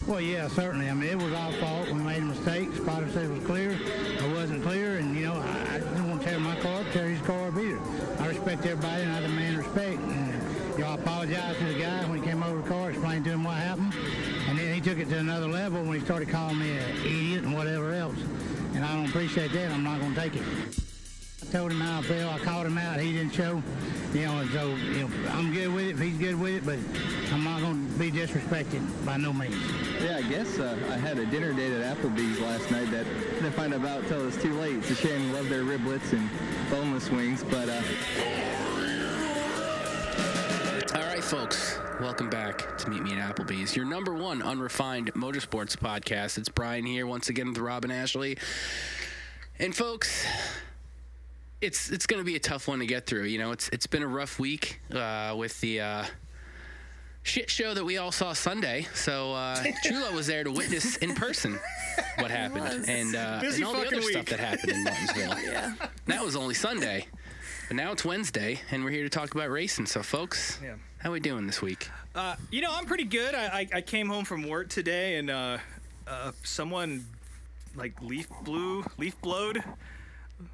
Well, yeah, certainly. I mean, it was our fault. We made a mistake. The spotter said it was clear. It wasn't clear, and, I didn't want to tear my car up, tear his car up either. I respect everybody, and I demand respect. And, I apologized to the guy when he came over the car, explained to him what happened, and then he took it to another level when he started calling me an idiot and whatever else. And I don't appreciate that. I'm not going to take it. I told him how I felt. I called him out. He didn't show. And so, I'm good with it if he's good with it, but I'm not going to be disrespected by no means. Yeah, I guess I had a dinner date at Applebee's last night that I didn't find out about until it was too late. It's a shame. Love their riblets and boneless wings, but... All right, folks. Welcome back to Meet Me at Applebees, your number one unrefined motorsports podcast. It's Brian here once again with Rob and Ashley. And, folks... It's going to be a tough one to get through. It's been a rough week with the shit show that we all saw Sunday. So Truelove was there to witness in person what happened and all the other stuff that happened in Martinsville. Yeah. That was only Sunday, but now it's Wednesday, and we're here to talk about racing. So, folks, how are we doing this week? I'm pretty good. I came home from work today, and someone leaf blowed.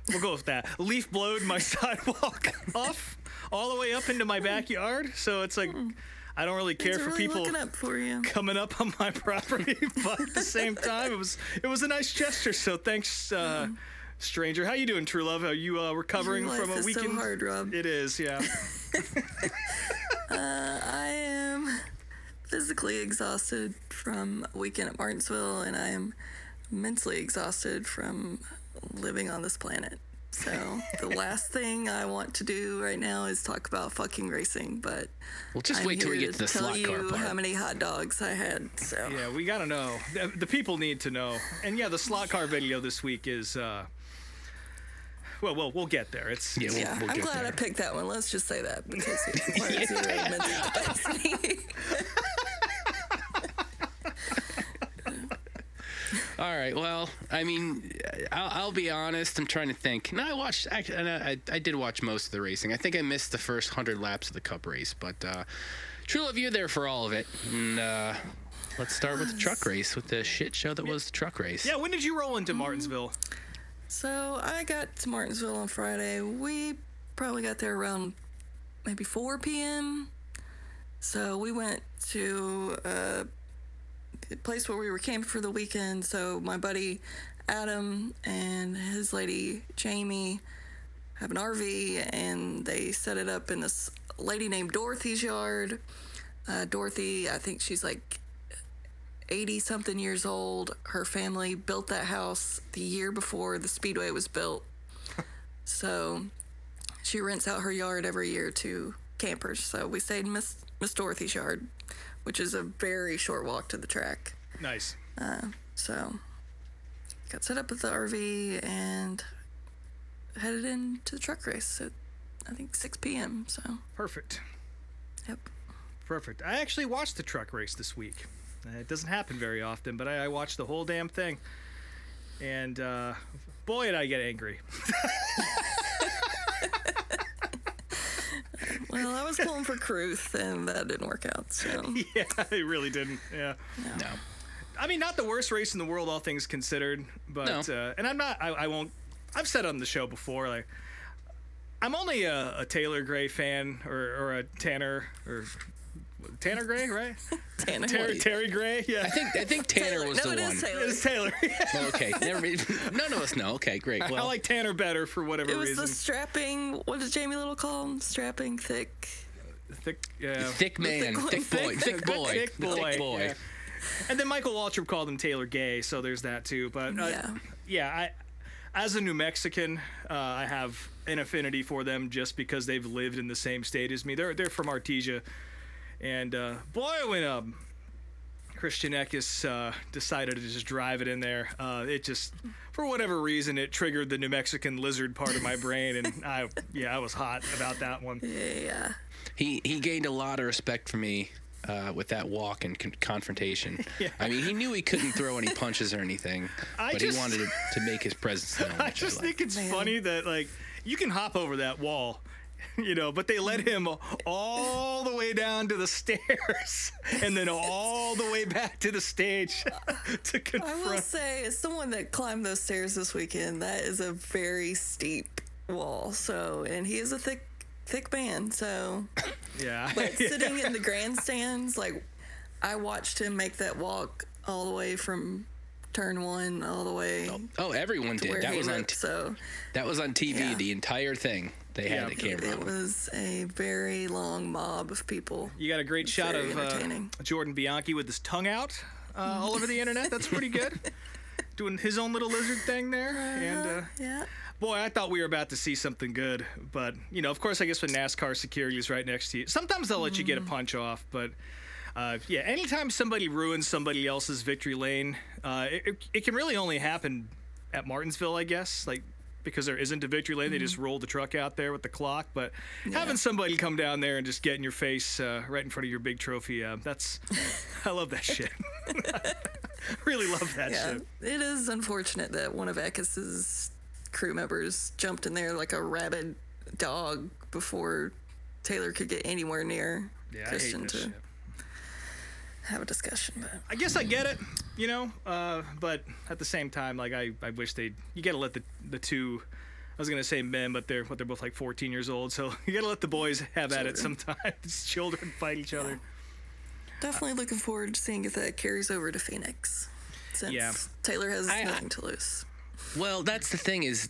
We'll go with that. Leaf blowed my sidewalk off all the way up into my backyard. So it's like I don't really care for people coming up on my property, but at the same time, it was a nice gesture. So thanks, stranger. How you doing, Truelove? Are you recovering from a weekend? So hard, Rob. It is, yeah. I am physically exhausted from a weekend at Martinsville, and I am mentally exhausted from living on this planet. So the last thing I want to do right now is talk about fucking racing, but we'll just wait till we get to the slot car part. Tell you how many hot dogs I had. So yeah, we gotta know. The people need to know. And yeah, the slot car video this week is we'll get there. We'll I'm glad I picked that one. Let's just say that because it's part of the mental capacity. All right. Well, I mean, I'll be honest. I'm trying to think. No, I did watch most of the racing. I think I missed the first 100 laps of the Cup race, but Truelove, you're there for all of it. And let's start with the truck race, with the shit show that was the truck race. Yeah. When did you roll into Martinsville? So I got to Martinsville on Friday. We probably got there around maybe 4 p.m. So we went to a place where we were camping for the weekend. So my buddy Adam and his lady Jamie have an RV, and they set it up in this lady named Dorothy's yard. Dorothy, I think she's like 80-something years old. Her family built that house the year before the Speedway was built. So she rents out her yard every year to campers. So we stayed in Miss Dorothy's yard, which is a very short walk to the track. Nice. So got set up with the RV and headed into the truck race at, I think, 6 p.m. So perfect. Yep. Perfect. I actually watched the truck race this week. It doesn't happen very often, but I watched the whole damn thing. And boy, did I get angry. Well, I was pulling for Kruth, and that didn't work out. So yeah, it really didn't. Yeah. No. I mean, not the worst race in the world, all things considered. But No. And I'm not. I won't. I've said on the show before, like, I'm only a Taylor Gray fan, or a Tanner Gray, right? Terry Gray. Yeah. I think Tanner was the one. It's Taylor. Okay. None of us know. Okay, great. Well, I like Tanner better for whatever reason. It was the strapping. What does Jamie Little call him? Strapping, thick. Thick man, thick boy. Yeah. And then Michael Waltrip called him Taylor Gay, so there's that too. But as a New Mexican, I have an affinity for them just because they've lived in the same state as me. They're from Artesia, and boy, when Christian Eckes decided to just drive it in there, it just, for whatever reason, it triggered the New Mexican lizard part of my brain, and I was hot about that one. Yeah. He gained a lot of respect for me with that walk and confrontation. Yeah. I mean, he knew he couldn't throw any punches or anything, but he wanted to make his presence known. I just think it's funny that, like, you can hop over that wall but they led him all the way down to the stairs and then all the way back to the stage to confront. I will say, as someone that climbed those stairs this weekend, that is a very steep wall. So, and he is a thick man. So, yeah. But sitting in the grandstands, like, I watched him make that walk all the way from turn one all the way. Oh, everyone did. That was on. That was on TV. Yeah. The entire thing. They had the camera. It was a very long mob of people. You got a great shot of Jordan Bianchi with his tongue out all over the internet. That's pretty good. Doing his own little lizard thing there. And yeah. Boy, I thought we were about to see something good. But, of course, I guess when NASCAR security is right next to you, sometimes they'll let you get a punch off. But, anytime somebody ruins somebody else's victory lane, it can really only happen at Martinsville, I guess. Like, because there isn't a victory lane, they just roll the truck out there with the clock. But having somebody come down there and just get in your face right in front of your big trophy, I love that shit. Really love that shit. It is unfortunate that one of Eckes's crew members jumped in there like a rabid dog before Taylor could get anywhere near Christian to have a discussion. But I guess I get it, but at the same time, like I wish you got to let the two, I was gonna say men, but they're both like 14 years old, so you got to let the boys have at it sometimes. Children fight each other. Definitely looking forward to seeing if that carries over to Phoenix, since Taylor has nothing to lose. Well, that's the thing is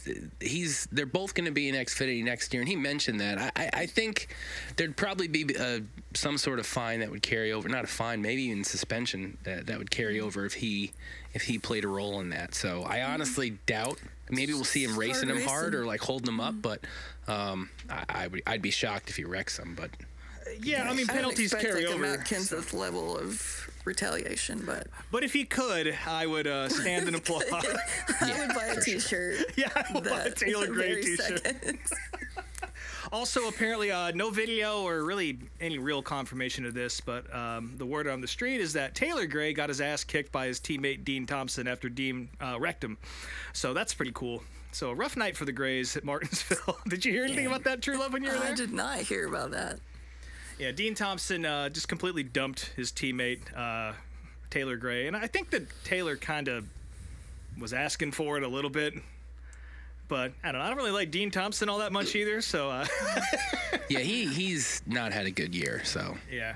they're both going to be in Xfinity next year, and he mentioned that. I think there'd probably be some sort of fine that would carry over, not a fine, maybe even suspension that would carry over if he played a role in that. So I honestly doubt. Maybe we'll see him racing him hard or like holding him up, but I'd be shocked if he wrecks him. But yeah, I mean penalties carry over. Matt Kenseth level of retaliation, but if he could, I would stand and applaud. I would buy a T-shirt. Yeah, I would buy a Taylor Gray T-shirt. Also, apparently, no video or really any real confirmation of this, but the word on the street is that Taylor Gray got his ass kicked by his teammate Dean Thompson after Dean wrecked him. So that's pretty cool. So a rough night for the Grays at Martinsville. Did you hear anything about that, Truelove, when you were there? I did not hear about that. Yeah, Dean Thompson just completely dumped his teammate, Taylor Gray. And I think that Taylor kind of was asking for it a little bit. But I don't really like Dean Thompson all that much either. So yeah, he's not had a good year. So yeah,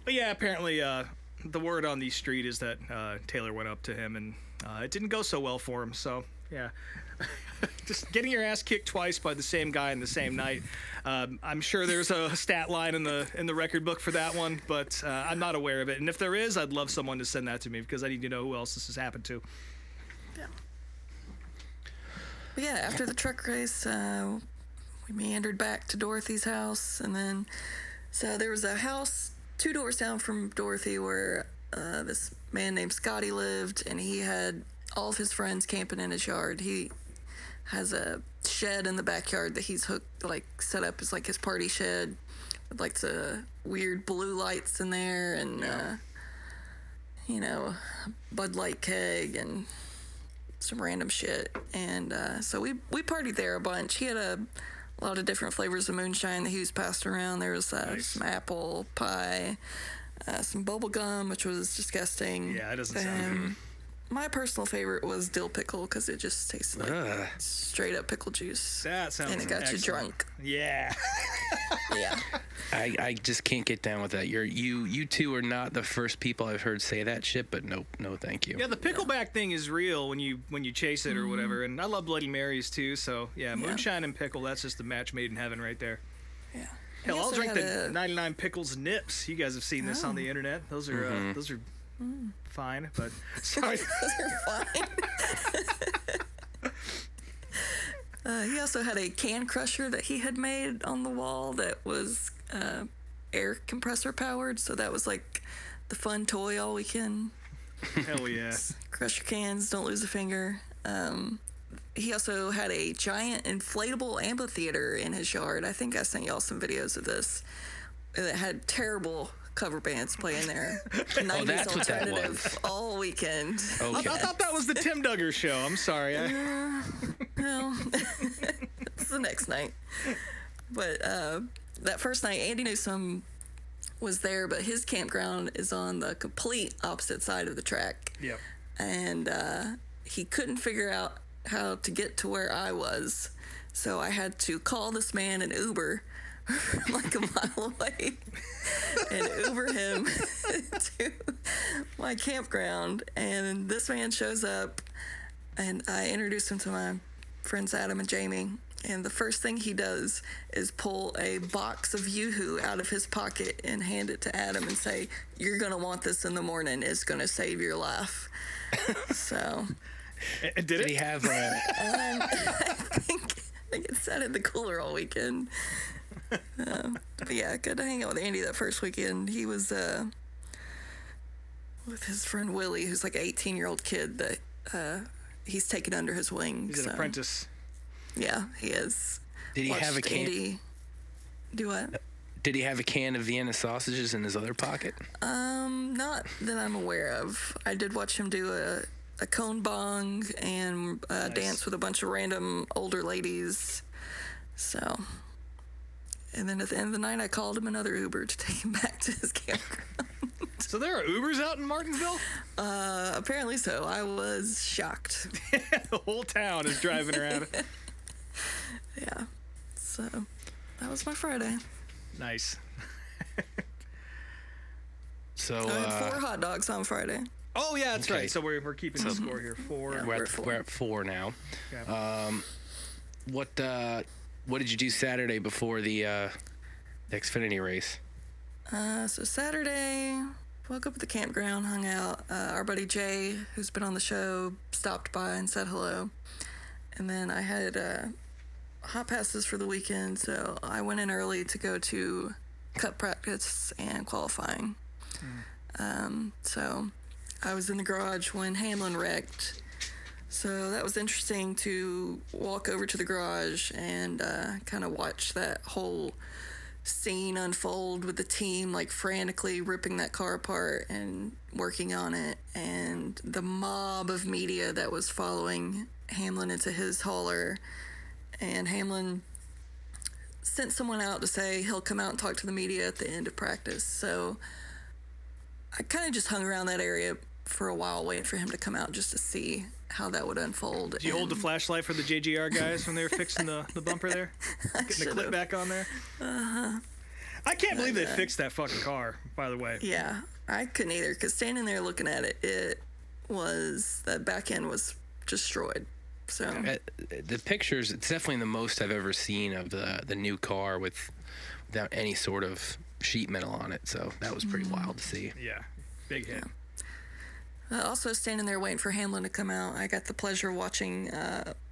but yeah, apparently the word on the street is that Taylor went up to him and it didn't go so well for him. So yeah. Just getting your ass kicked twice by the same guy in the same night. I'm sure there's a stat line in the record book for that one, but I'm not aware of it. And if there is, I'd love someone to send that to me because I need to know who else this has happened to. Yeah, after the truck race, we meandered back to Dorothy's house, and then so there was a house 2 doors down from Dorothy where this man named Scotty lived, and he had all of his friends camping in his yard. He has a shed in the backyard that he's set up as like his party shed with like the weird blue lights in there and Bud Light keg and some random shit. And so we partied there a bunch. He had a lot of different flavors of moonshine that he was passing around. There was some apple pie, some bubble gum, which was disgusting. Yeah, it doesn't sound my personal favorite was dill pickle because it just tastes like straight up pickle juice. That sounds and it got excellent. you drunk. Yeah. Yeah. I just can't get down with that. You two are not the first people I've heard say that shit, but no, thank you. Yeah, the pickleback thing is real when you chase it or whatever, and I love Bloody Marys too. So yeah, moonshine and pickle, that's just a match made in heaven right there. Yeah. Hell, I'll drink the 99 pickles nips. You guys have seen this on the internet. Those are fine, but sorry. Those are fine. He also had a can crusher that he had made on the wall that was air compressor powered, so that was like the fun toy all weekend. Hell yeah. Crush your cans, don't lose a finger. He also had a giant inflatable amphitheater in his yard. I think I sent y'all some videos of this. It had terrible cover bands playing there. 90s that's what that alternative was. all weekend. Okay. I thought that was the Tim Duggar show. I'm sorry. Well, it's the next night. But that first night, Andy Newsom was there, but his campground is on the complete opposite side of the track. Yep. And he couldn't figure out how to get to where I was. So I had to call this man an Uber like a mile away and Uber him to my campground. And this man shows up, and I introduced him to my friends Adam and Jamie. And the first thing he does is pull a box of Yoo-Hoo out of his pocket and hand it to Adam and say, "You're going to want this in the morning. It's going to save your life." So. Did he have a... I think it sat in the cooler all weekend. But yeah, I got to hang out with Andy that first weekend. He was with his friend Willie, who's like an 18-year-old kid that he's taken under his wing. He's an apprentice. Yeah, he is. Did he have a can? Andy do what? Did he have a can of Vienna sausages in his other pocket? Not that I'm aware of. I did watch him do a cone bong and Nice. dance with a bunch of random older ladies. So, and then at the end of the night, I called him another Uber to take him back to his campground. So there are Ubers out in Martinsville? Apparently so. I was shocked. The whole town is driving around. Yeah. So, that was my Friday. Nice. So I had 4 hot dogs on Friday. Oh yeah, that's Okay. right. So we're keeping the score here. 4. Yeah. we're at 4 now. Okay. What did you do Saturday before the Xfinity race? So Saturday, woke up at the campground, hung out. Our buddy Jay, who's been on the show, stopped by and said hello. And then I had hot passes for the weekend, so I went in early to go to cup practice and qualifying. So I was in the garage when Hamlin wrecked. So that was interesting to walk over to the garage and kind of watch that whole scene unfold with the team like frantically ripping that car apart and working on it, and the mob of media that was following Hamlin into his hauler. And Hamlin sent someone out to say he'll come out and talk to the media at the end of practice. So I kind of just hung around that area for a while waiting for him to come out just to see how that would unfold. Did you hold the flashlight for the JGR guys when they were fixing the bumper there? Getting the clip back on there? Uh-huh. I can't believe they fixed that fucking car, by the way. Yeah, I couldn't either, because standing there looking at it, that back end was destroyed. So The pictures, it's definitely the most I've ever seen of the new car without any sort of sheet metal on it. So that was pretty wild to see. Yeah, big hit. Also standing there waiting for Hamlin to come out, I got the pleasure of watching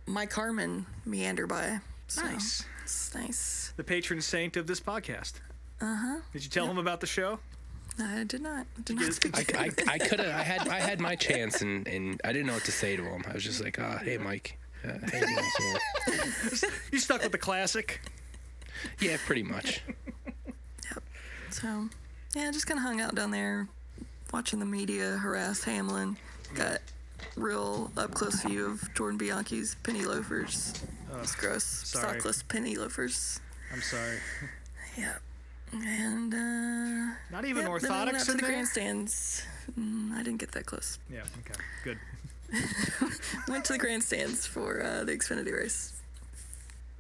Mike Harmon meander by. So Nice. It's nice. The patron saint of this podcast. Uh-huh. Did you tell him about the show? I did not. Speak to him. I could have. I had my chance, and I didn't know what to say to him. I was just like, hey, Mike. Hey, You stuck with the classic? yeah, pretty much. Yep. So, yeah, just kind of hung out down there, watching the media harass Hamlin. Got real up-close view of Jordan Bianchi's penny loafers. It's gross. Sorry. Sockless penny loafers. I'm sorry. Yeah. And, Not even then I went orthotics out to in the there? grandstands. I didn't get that close. Yeah, okay, good. Went to the grandstands for the Xfinity race.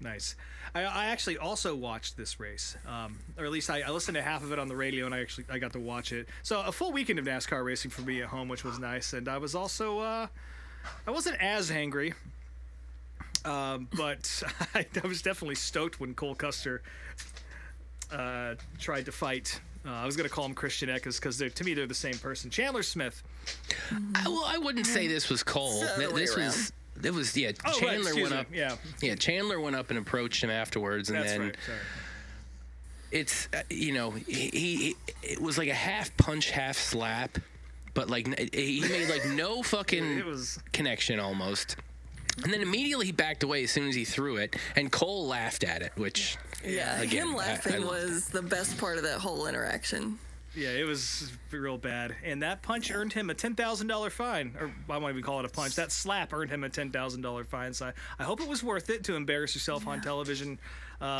Nice. I actually also watched this race, or at least I listened to half of it on the radio, and I got to watch it. So a full weekend of NASCAR racing for me at home, which was nice. And I was also I wasn't as angry, but I was definitely stoked when Cole Custer tried to fight. I was going to call him Christian Eckes because to me they're the same person. Chandler Smith. I wouldn't say this was Cole. It's the other way This around. was. It was Oh, right, Chandler excuse went me. up. Yeah, Chandler went up and approached him afterwards, and that's then right. Sorry. it's he it was like a half punch, half slap, but like he made like no fucking It was- connection almost. And then immediately he backed away as soon as he threw it, and Cole laughed at it, which Yeah, again, him I laughing loved was the best part of that whole interaction. Yeah, it was real bad. And that punch earned him a $10,000 fine. Or I won't even call it a punch. That slap earned him a $10,000 fine. So I hope it was worth it to embarrass yourself on television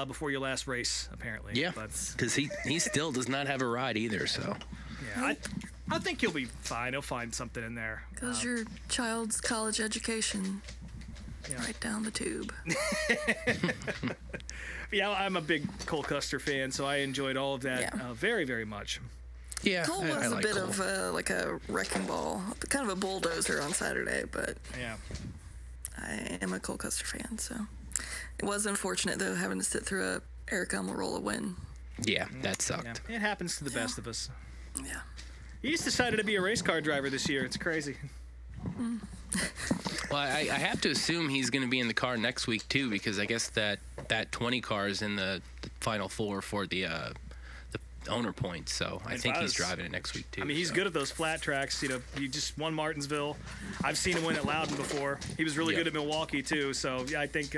before your last race, apparently. Yeah, because he still does not have a ride either, so. Yeah, I think he'll be fine. He'll find something in there. Goes your child's college education right down the tube. Yeah, I'm a big Cole Custer fan, so I enjoyed all of that very, very much. Yeah, Cole was a bit of like a wrecking ball, kind of a bulldozer on Saturday, but I am a Cole Custer fan, so it was unfortunate though having to sit through a Eric Almirola win. Yeah, that sucked. Yeah. It happens to the best of us. Yeah. He's decided to be a race car driver this year. It's crazy. Well, I have to assume he's going to be in the car next week too, because I guess that 20 car is in the final four for the owner points. So I think he's driving it next week too. I mean, he's good at those flat tracks. You know, he just won Martinsville. I've seen him win at Loudon before. He was really good at Milwaukee too. So I think,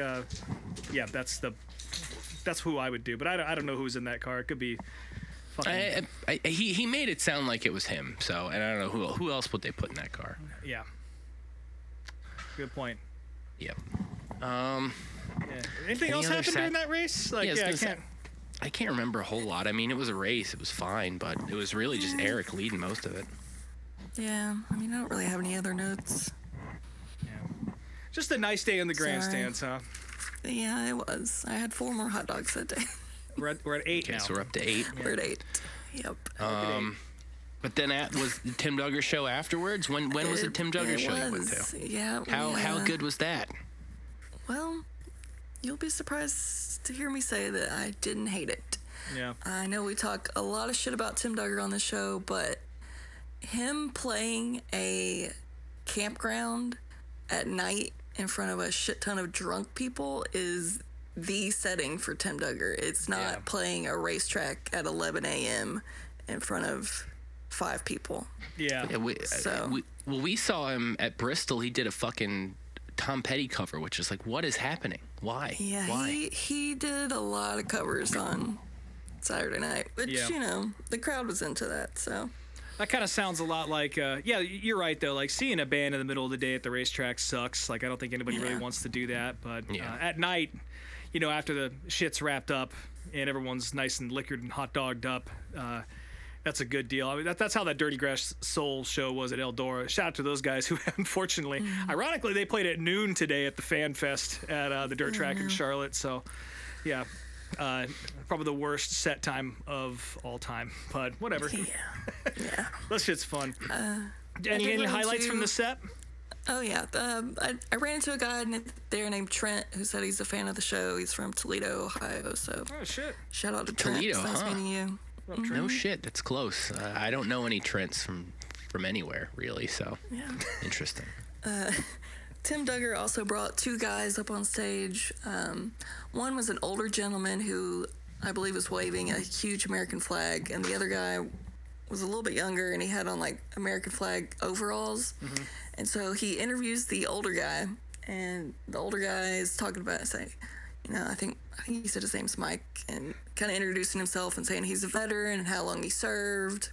that's who I would do. But I don't know who's in that car. It could be. He made it sound like it was him. So, and I don't know who else would they put in that car. Yeah. Good point. Yep. Anything else happened during that race? Like, I can't remember a whole lot. I mean, it was a race. It was fine, but it was really just Eric leading most of it. Yeah. I mean, I don't really have any other notes. Yeah. Just a nice day in the grandstands, huh? Yeah, it was. I had 4 more hot dogs that day. We're at 8 now. So we're up to 8. We're at 8. Yep. But then was the Tim Duggar show afterwards? When was the Tim Duggar show you went to? Yeah. How good was that? Well, you'll be surprised to hear me say that I didn't hate it. Yeah. I know we talk a lot of shit about Tim Duggar on the show, but him playing a campground at night in front of a shit ton of drunk people is the setting for Tim Duggar. It's not playing a racetrack at 11 a.m. in front of 5 people. Yeah. We saw him at Bristol. He did a fucking Tom Petty cover, which is like, what is happening? Why? Yeah, Why? he did a lot of covers on Saturday night, which, you know, the crowd was into that, so. That kind of sounds a lot like, you're right, though. Like, seeing a band in the middle of the day at the racetrack sucks. Like, I don't think anybody really wants to do that. But at night, you know, after the shit's wrapped up and everyone's nice and liquored and hot dogged up, that's a good deal. I mean, that's how that Dirty Grass Soul show was at Eldora. Shout out to those guys who, unfortunately, ironically, they played at noon today at the Fan Fest at the Dirt Track in Charlotte. So, yeah, probably the worst set time of all time. But whatever. Yeah. That shit's fun. Any highlights from the set? Oh, yeah. I ran into a guy there named Trent who said he's a fan of the show. He's from Toledo, Ohio. So, shit. Shout out to Trent. Toledo, nice meeting you. No shit, that's close. I don't know any Trents from anywhere, really, so interesting. Tim Duggar also brought 2 guys up on stage. One was an older gentleman who I believe was waving a huge American flag, and the other guy was a little bit younger, and he had on, like, American flag overalls. And so he interviews the older guy, and the older guy is talking about, saying, you know, I think he said his name's Mike, and kind of introducing himself and saying he's a veteran and how long he served.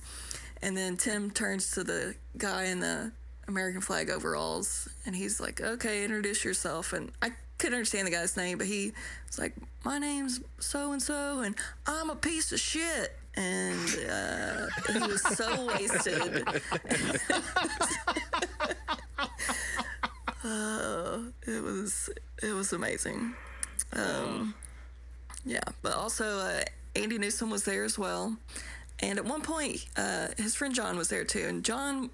And then Tim turns to the guy in the American flag overalls, and he's like, okay, introduce yourself. And I couldn't understand the guy's name, but he was like, my name's so-and-so, and I'm a piece of shit. And he was so wasted. It was amazing. Yeah, but also Andy Newsom was there as well, and at one point his friend John was there too, and John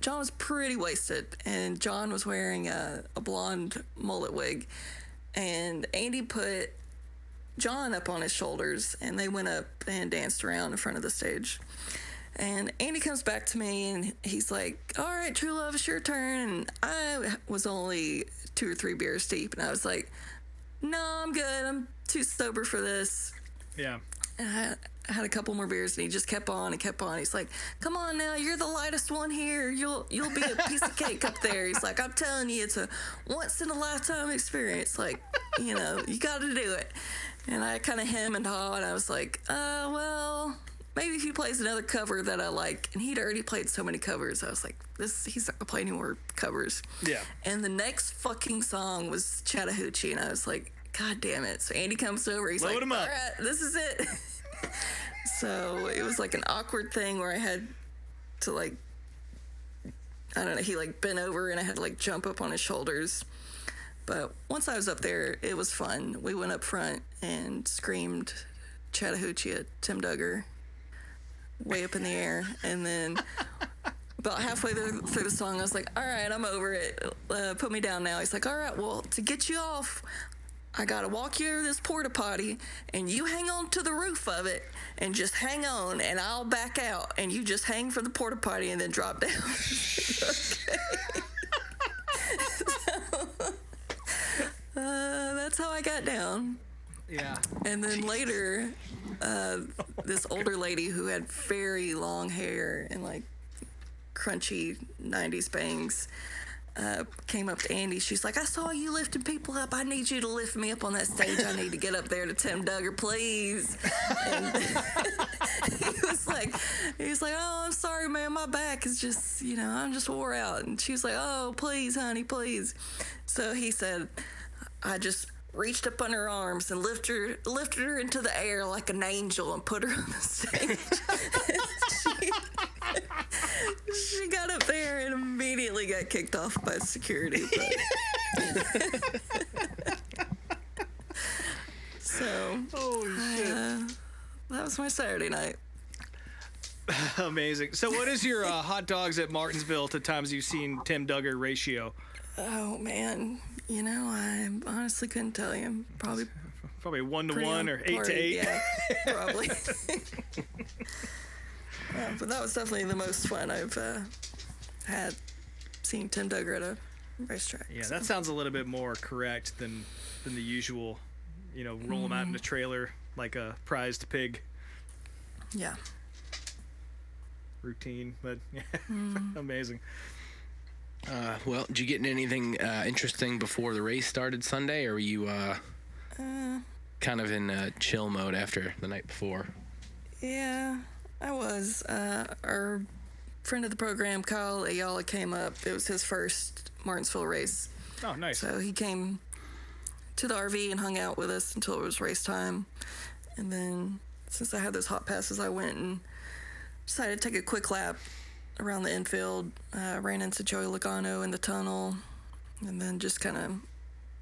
was pretty wasted, and John was wearing a blonde mullet wig, and Andy put John up on his shoulders, and they went up and danced around in front of the stage. And Andy comes back to me, and he's like, all right, Truelove, it's your turn. And I was only 2 or 3 beers deep, and I was like, no, I'm good. I'm too sober for this. Yeah. And I had a couple more beers, and he just kept on and kept on. He's like, come on now, you're the lightest one here. You'll be a piece of cake up there. He's like, I'm telling you, it's a once-in-a-lifetime experience. Like, you know, you got to do it. And I kind of hem and haw, and I was like, well, maybe if he plays another cover that I like. And he'd already played so many covers. I was like, he's not gonna play any more covers. Yeah. And the next fucking song was Chattahoochee, and I was like, God damn it. So Andy comes over, he's Load like, him up. all right, this is it. So it was like an awkward thing where I had to like, I don't know, he like bent over and I had to like jump up on his shoulders. But once I was up there, it was fun. We went up front and screamed Chattahoochee at Tim Duggar way up in the air. And then about halfway through the song, I was like, all right, I'm over it. Put me down now. He's like, all right, well, to get you off, I gotta walk you to this porta potty, and you hang on to the roof of it, and just hang on, and I'll back out, and you just hang from the porta potty and then drop down. That's how I got down. Yeah. And then later, this older lady who had very long hair and like crunchy 90s bangs came up to Andy. She's like, I saw you lifting people up. I need you to lift me up on that stage. I need to get up there to Tim Duggar, please. And he was like, oh, I'm sorry, man. My back is just, I'm just wore out. And she was like, oh, please, honey, please. So he said, I just reached up on her arms and lifted her into the air like an angel and put her on the stage. She got up there and immediately got kicked off by security. So, that was my Saturday night. Amazing. So what is your hot dogs at Martinsville to times you've seen Tim Duggar ratio? Oh, man. I honestly couldn't tell you. Probably 1 to 1 or 8 to 8. Yeah, probably. But that was definitely the most fun I've had seeing Tim Duggar at a racetrack. Yeah, that sounds a little bit more correct than the usual, roll them out in a trailer like a prized pig. Yeah. Routine, but amazing. Well, did you get into anything interesting before the race started Sunday, or were you kind of in chill mode after the night before? Yeah, I was. Our friend of the program, Kyle Ayala, came up. It was his first Martinsville race. Oh, nice. So he came to the RV and hung out with us until it was race time. And then, since I had those hot passes, I went and decided to take a quick lap around the infield. Ran into Joey Logano in the tunnel, and then just kind of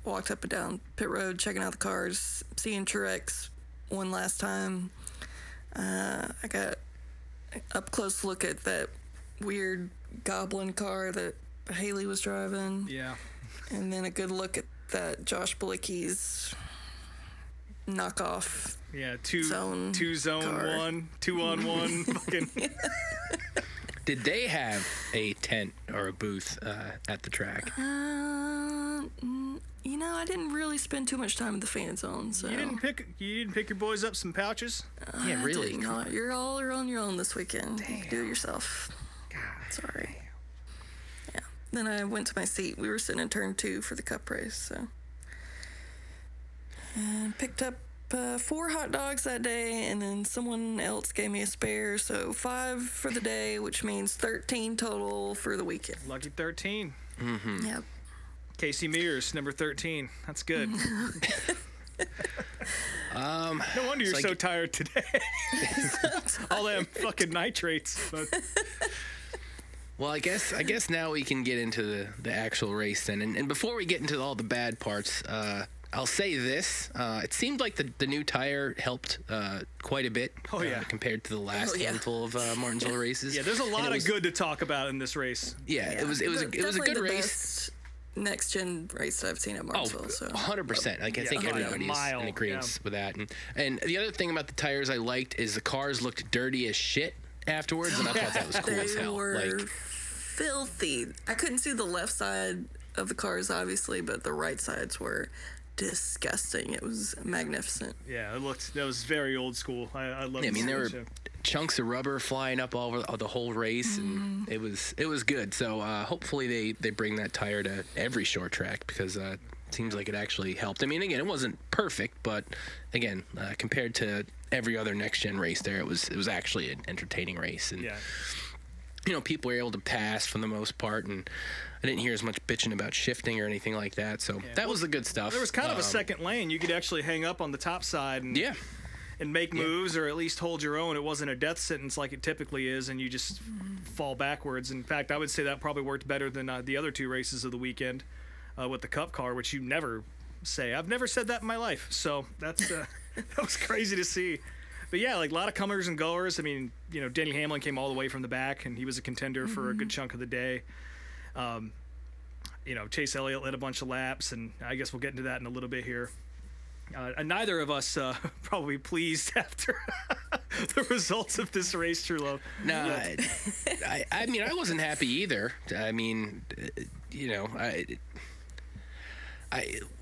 walked up and down pit road, checking out the cars, seeing Truex one last time. I got up close look at that weird goblin car that Haley was driving. Yeah. And then a good look at that Josh Bilicki's knockoff. Yeah, two zone car. 1, 2-on-1. Fucking. Did they have a tent or a booth at the track? I didn't really spend too much time in the fan zone. So You didn't pick your boys up some pouches? Yeah, really. You're all on your own this weekend. You can do it yourself. God. Sorry. Yeah. Then I went to my seat. We were sitting in turn 2 for the cup race, so. And picked up 4 hot dogs that day, and then someone else gave me a spare, so 5 for the day, which means 13 total for the weekend. Lucky 13. Mm-hmm. Yep. Casey Mears, number 13. That's good. No wonder you're so tired today. All them fucking nitrates. But. Well, I guess now we can get into the actual race then. And before we get into all the bad parts, I'll say this. It seemed like the new tire helped quite a bit compared to the last handful of Martinsville races. Yeah, there's a lot of good to talk about in this race. Yeah, it was a good race. Next gen race that I've seen at Martinsville. 100%. Like, I think everybody's in agreement with that. And the other thing about the tires I liked is the cars looked dirty as shit afterwards, and I thought that was cool as hell. They were filthy. I couldn't see the left side of the cars, obviously, but the right sides were disgusting. It was magnificent. Yeah, that was very old school. I love it. Yeah, I mean, there were chunks of rubber flying up all over the whole race, and it was good. So hopefully they bring that tire to every short track, because it seems like it actually helped. I mean, again, it wasn't perfect, but again, compared to every other next gen race there, it was actually an entertaining race, and people were able to pass for the most part, and I didn't hear as much bitching about shifting or anything like that. So that was the good stuff. There was kind of a second lane. You could actually hang up on the top side and make moves, or at least hold your own. It wasn't a death sentence like it typically is, and you just fall backwards. In fact, I would say that probably worked better than the other two races of the weekend with the Cup car, which you never say. I've never said that in my life, so that's that was crazy to see. But yeah, like a lot of comers and goers. I mean, Denny Hamlin came all the way from the back, and he was a contender for a good chunk of the day. Chase Elliott led a bunch of laps, and I guess we'll get into that in a little bit here. And neither of us probably pleased after the results of this race, Truelove. No, I mean, I wasn't happy either. I mean,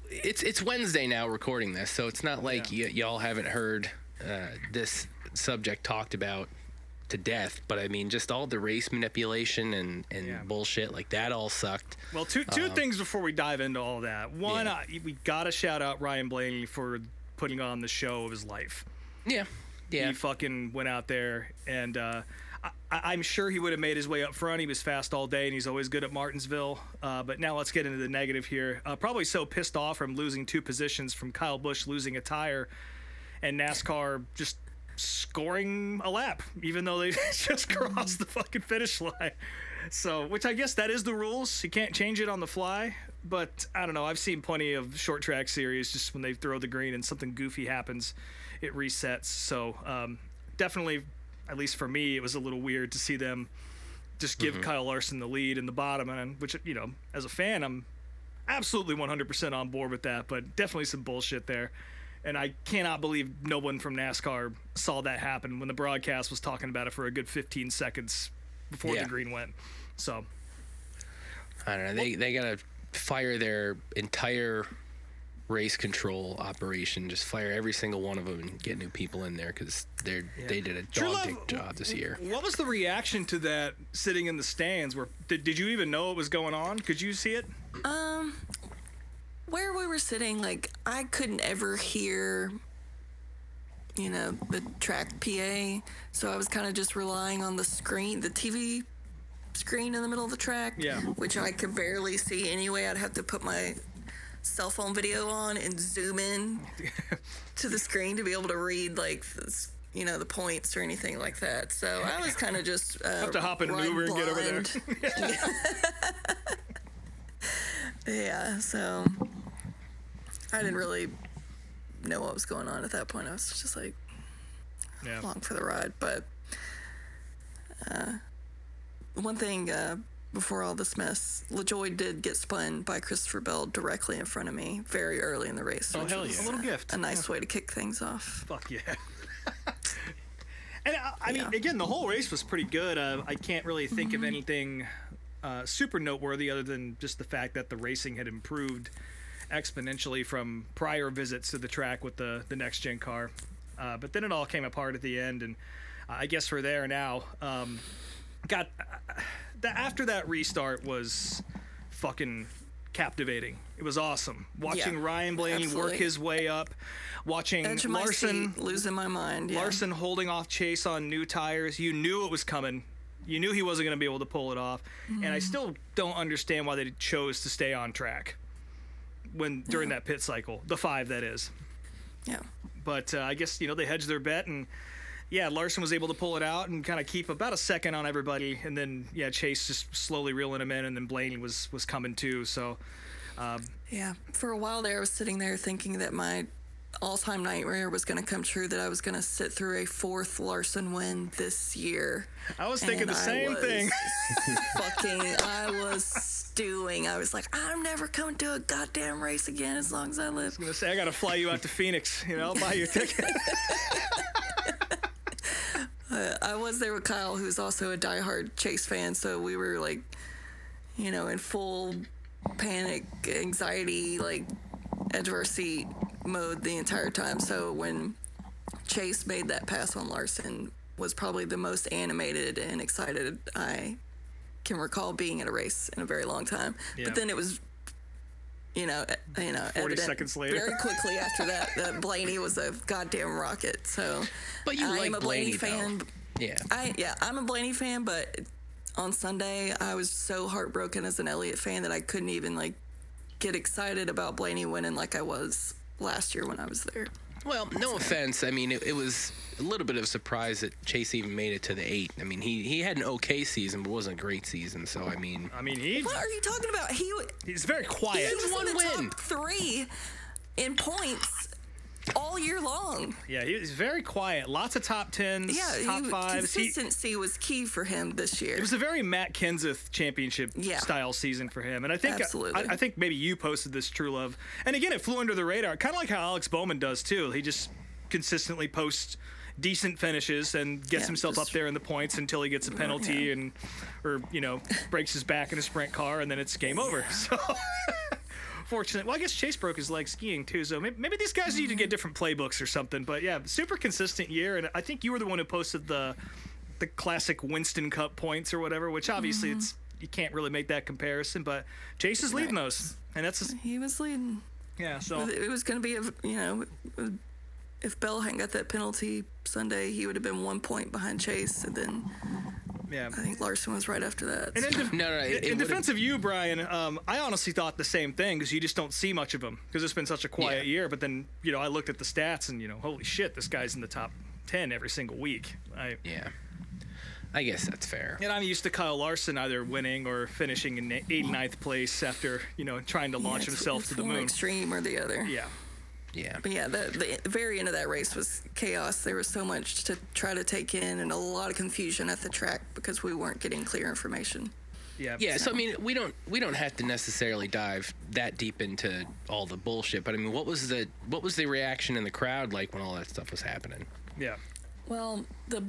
it's Wednesday now recording this, so it's not like y'all haven't heard this subject talked about to death, but I mean, just all the race manipulation and bullshit like that all sucked. Well, two things before we dive into all that. One, we gotta shout out Ryan Blaney for putting on the show of his life. Yeah. He fucking went out there, and I'm sure he would have made his way up front. He was fast all day, and he's always good at Martinsville. But now let's get into the negative here. Probably so pissed off from losing 2 positions from Kyle Busch losing a tire, and NASCAR just scoring a lap, even though they just crossed the fucking finish line. So, which I guess that is the rules. You can't change it on the fly. But I don't know. I've seen plenty of short track series just when they throw the green and something goofy happens, it resets. So definitely, at least for me, it was a little weird to see them just give Kyle Larson the lead in the bottom, and which, as a fan, I'm absolutely 100% on board with that. But definitely some bullshit there. And I cannot believe no one from NASCAR saw that happen when the broadcast was talking about it for a good 15 seconds before the green went. So I don't know. They gotta fire their entire race control operation. Just fire every single one of them and get new people in there, because they did a dog job this year. What was the reaction to that sitting in the stands? Did you even know what was going on? Could you see it? Where we were sitting, I couldn't ever hear, the track PA, so I was kind of just relying on the screen, the TV screen in the middle of the track, which I could barely see anyway. I'd have to put my cell phone video on and zoom in to the screen to be able to read, the points or anything like that. So I was kind of just have to hop in an Uber and get over there. Yeah, so I didn't really know what was going on at that point. I was just along for the ride. But one thing before all this mess, LaJoy did get spun by Christopher Bell directly in front of me very early in the race. Oh, hell yeah. A little gift. A nice way to kick things off. Fuck yeah. And I mean, again, the whole race was pretty good. I can't really think of anything super noteworthy other than just the fact that the racing had improved exponentially from prior visits to the track with the next gen car. But then it all came apart at the end, and I guess we're there now. After that restart was fucking captivating. It was awesome. Watching Ryan Blaney work his way up, watching Larson losing my mind. Yeah. Larson holding off Chase on new tires. You knew it was coming. You knew he wasn't going to be able to pull it off. And I still don't understand why they chose to stay on track during that pit cycle. The 5, that is. Yeah. But I guess, they hedged their bet, and Larson was able to pull it out and kind of keep about a second on everybody. And then, Chase just slowly reeling him in, and then Blaney was coming too. So, for a while there, I was sitting there thinking that my all-time nightmare was going to come true, that I was going to sit through a 4th Larson win this year. I was thinking the same thing. I was stewing. I was like, I'm never coming to a goddamn race again as long as I live. I was going to say, I got to fly you out to Phoenix. I'll buy you a ticket. I was there with Kyle, who's also a diehard Chase fan, so we were in full panic, anxiety, edge of our seat mode the entire time. So when Chase made that pass on Larson, was probably the most animated and excited I can recall being at a race in a very long time. Yeah. But then it was 40 seconds later. Very quickly after that Blaney was a goddamn rocket. So, But you like am a Blaney fan. though. Yeah. I'm a Blaney fan, but on Sunday I was so heartbroken as an Elliott fan that I couldn't even like get excited about Blaney winning like I was last year when I was there. Well, no offense. I mean, it was a little bit of a surprise that Chase even made it to the 8. I mean, he had an okay season, but it wasn't a great season. So, I mean, What are you talking about? he's very quiet. He was one in the win. top 3 in points all year long. Yeah, he was very quiet. Lots of top 10s, top 5s. Consistency was key for him this year. It was a very Matt Kenseth championship style season for him. And I think Absolutely. I think maybe you posted this, Truelove. And again, it flew under the radar, kind of like how Alex Bowman does too. He just consistently posts decent finishes and gets himself up there in the points until he gets a penalty or breaks his back in a sprint car, and then it's game over. So fortunate. Well, I guess Chase broke his leg skiing too, so maybe these guys need to get different playbooks or something. But yeah, super consistent year, and I think you were the one who posted the classic Winston Cup points or whatever, which obviously you can't really make that comparison, but Chase is leading those, and he was leading. Yeah, so it was going to be if Bell hadn't got that penalty Sunday, he would have been 1 point behind Chase, and then I think Larson was right after that. And in defense of you, Brian, I honestly thought the same thing because you just don't see much of him because it's been such a quiet year. But then, I looked at the stats and, holy shit, this guy's in the top 10 every single week. I guess that's fair. And I'm used to Kyle Larson either winning or finishing in 89th place after, trying to launch himself to the moon. Extreme or the other. Yeah. Yeah. But yeah, the very end of that race was chaos. There was so much to try to take in and a lot of confusion at the track because we weren't getting clear information. Yeah. Yeah, so I mean, we don't have to necessarily dive that deep into all the bullshit, but I mean, what was the reaction in the crowd like when all that stuff was happening? Yeah. Well, the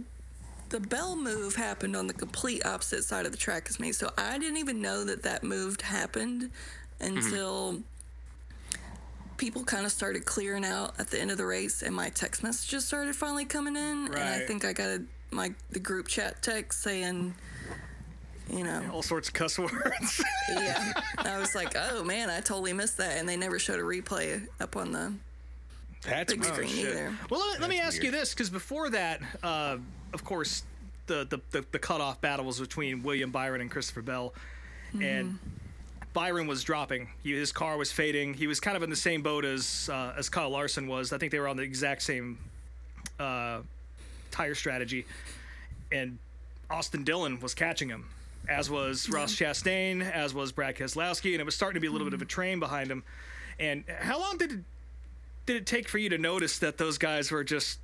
Bell move happened on the complete opposite side of the track as me, so I didn't even know that move happened until people kind of started clearing out at the end of the race, and my text messages started finally coming in. Right. And I think I got the group chat text saying, all sorts of cuss words. Yeah. I was like, oh man, I totally missed that, and they never showed a replay up on the big screen either. Well, let me ask you this, because before that, of course, the cutoff battle was between William Byron and Christopher Bell, and Byron was dropping. His car was fading. He was kind of in the same boat as Kyle Larson was. I think they were on the exact same tire strategy. And Austin Dillon was catching him, as was Ross Chastain, as was Brad Keselowski, and it was starting to be a little bit of a train behind him. And how long did it take for you to notice that those guys were just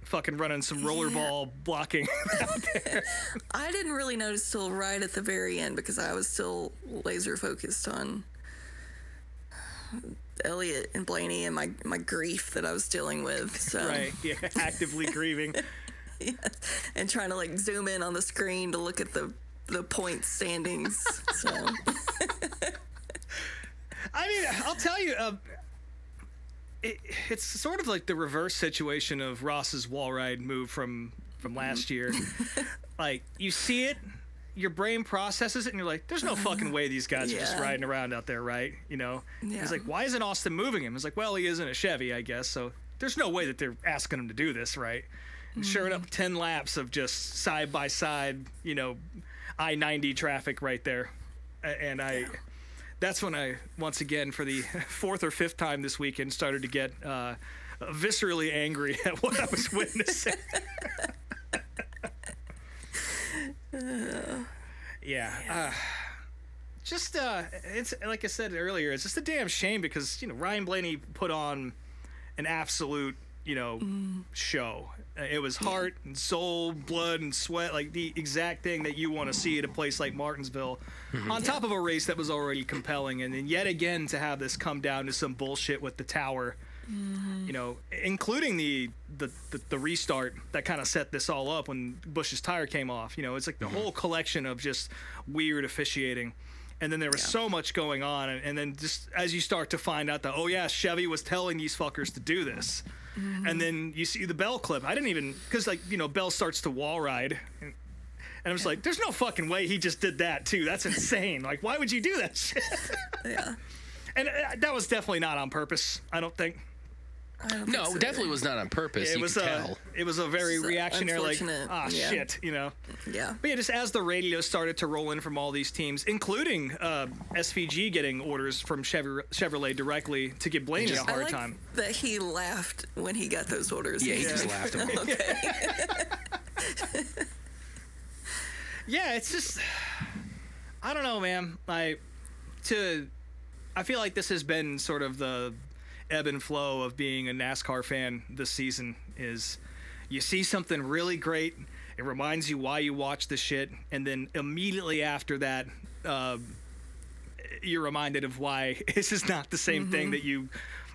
fucking running some rollerball blocking out there? I didn't really notice till right at the very end because I was still laser focused on Elliott and Blaney and my grief that I was dealing with. So. Right, yeah, actively grieving. Yes, and trying to like zoom in on the screen to look at the point standings. So. I mean, I'll tell you, it's sort of like the reverse situation of Ross's wall ride move from last year. Like, you see it, your brain processes it, and you're like, there's no fucking way these guys are just riding around out there, right? Yeah. It's like, why isn't Austin moving him? It's like, well, he isn't a Chevy, I guess, so there's no way that they're asking him to do this, right? And sure enough, 10 laps of just side-by-side, I-90 traffic right there. And that's when I, once again, for the fourth or fifth time this weekend, started to get viscerally angry at what I was witnessing. It's like I said earlier, it's just a damn shame because, Ryan Blaney put on an absolute, show. It was heart and soul, blood and sweat, like the exact thing that you want to see at a place like Martinsville, on top of a race that was already compelling. And then yet again to have this come down to some bullshit with the tower, including the restart that kind of set this all up when Busch's tire came off. It's like the whole collection of just weird officiating. And then there was so much going on. And then just as you start to find out that, Chevy was telling these fuckers to do this. And then you see the Bell clip. I didn't even, because Bell starts to wall ride. And I was like, there's no fucking way he just did that too. That's insane. Like, why would you do that shit? Yeah. And that was definitely not on purpose, I don't think. I don't No, think so definitely either. was not on purpose. It You was could tell. it was a very It's reactionary, like, unfortunate, yeah. shit, you know. Yeah. But yeah, just as the radio started to roll in from all these teams, including SVG getting orders from Chevrolet directly to give Blaney a I hard like time. that he laughed when he got those orders. Yeah, he just laughed at me. Yeah, it's just, I don't know, man. I feel like this has been sort of the ebb and flow of being a NASCAR fan this season. Is you see something really great, it reminds you why you watch the shit, and then immediately after that, you're reminded of why this is not the same thing that you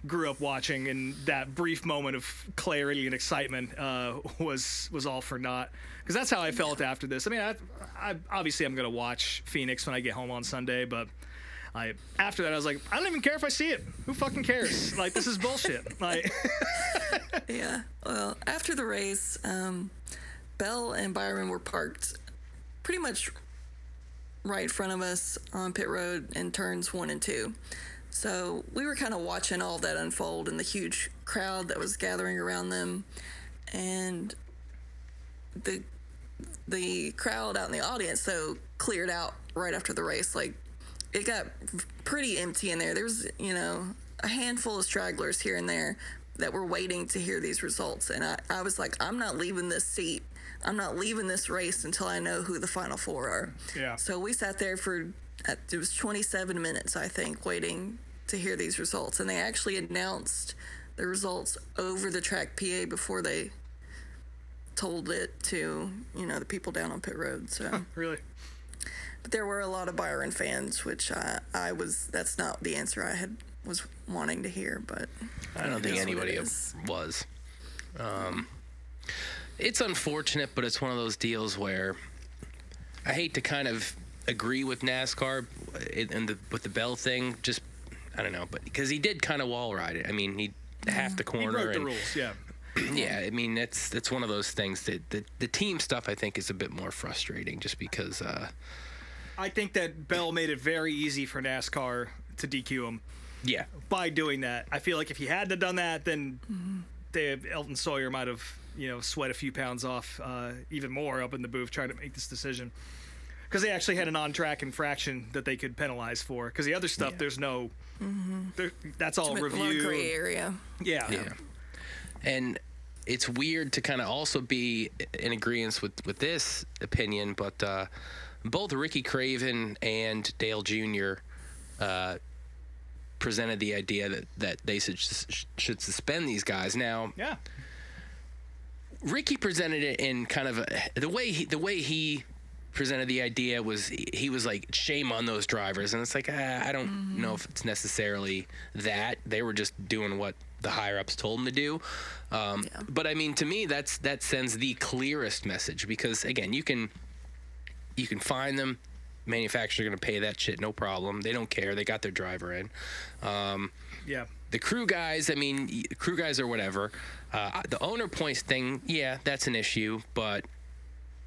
grew up watching, and that brief moment of clarity and excitement was all for naught. Because that's how I felt after this. I mean, I obviously I'm gonna watch Phoenix when I get home on Sunday, but after that I was like, I don't even care if I see it. Who fucking cares? Like, this is bullshit. Like, Yeah. Well, after the race, Bell and Byron were parked pretty much right in front of us on pit road in turns 1 and 2. So we were kind of watching all that unfold and the huge crowd that was gathering around them. And the crowd out in the audience, so cleared out right after the race. Like, it got pretty empty in there. There was, a handful of stragglers here and there that were waiting to hear these results. And I was like, I'm not leaving this seat. I'm not leaving this race until I know who the final 4 are. Yeah. So we sat there for, it was 27 minutes, I think, waiting to hear these results. And they actually announced the results over the track PA before they told it to, the people down on pit road. So really? But there were a lot of Byron fans, which that's not the answer I was wanting to hear, but I don't think anybody was. It's unfortunate, but it's one of those deals where I hate to kind of agree with NASCAR with the Bell thing. Just, I don't know, but because he did kind of wall ride it. I mean, he half the corner. He wrote the rules, yeah. Yeah, I mean, it's one of those things that the team stuff I think is a bit more frustrating, just because. I think that Bell made it very easy for NASCAR to DQ him. Yeah. By doing that, I feel like if he hadn't have done that, then Elton Sawyer might have, sweat a few pounds off even more up in the booth trying to make this decision. Because they actually had an on-track infraction that they could penalize for. Because the other stuff, there's no, that's all it's a review. gray area. Yeah. And it's weird to kind of also be in agreement with this opinion, but both Ricky Craven and Dale Jr. Presented the idea that they should suspend these guys. Now, Yeah. Ricky presented it in kind of the way he presented the idea was he was like, shame on those drivers, and it's like, I don't know if it's necessarily that. They were just doing what the higher ups told them to do. But I mean, to me, that sends the clearest message, because again, you can find them. Manufacturers are going to pay that shit, no problem. They don't care. They got their driver in. Yeah. The crew guys, I mean, crew guys or whatever. The owner points thing, yeah, that's an issue. But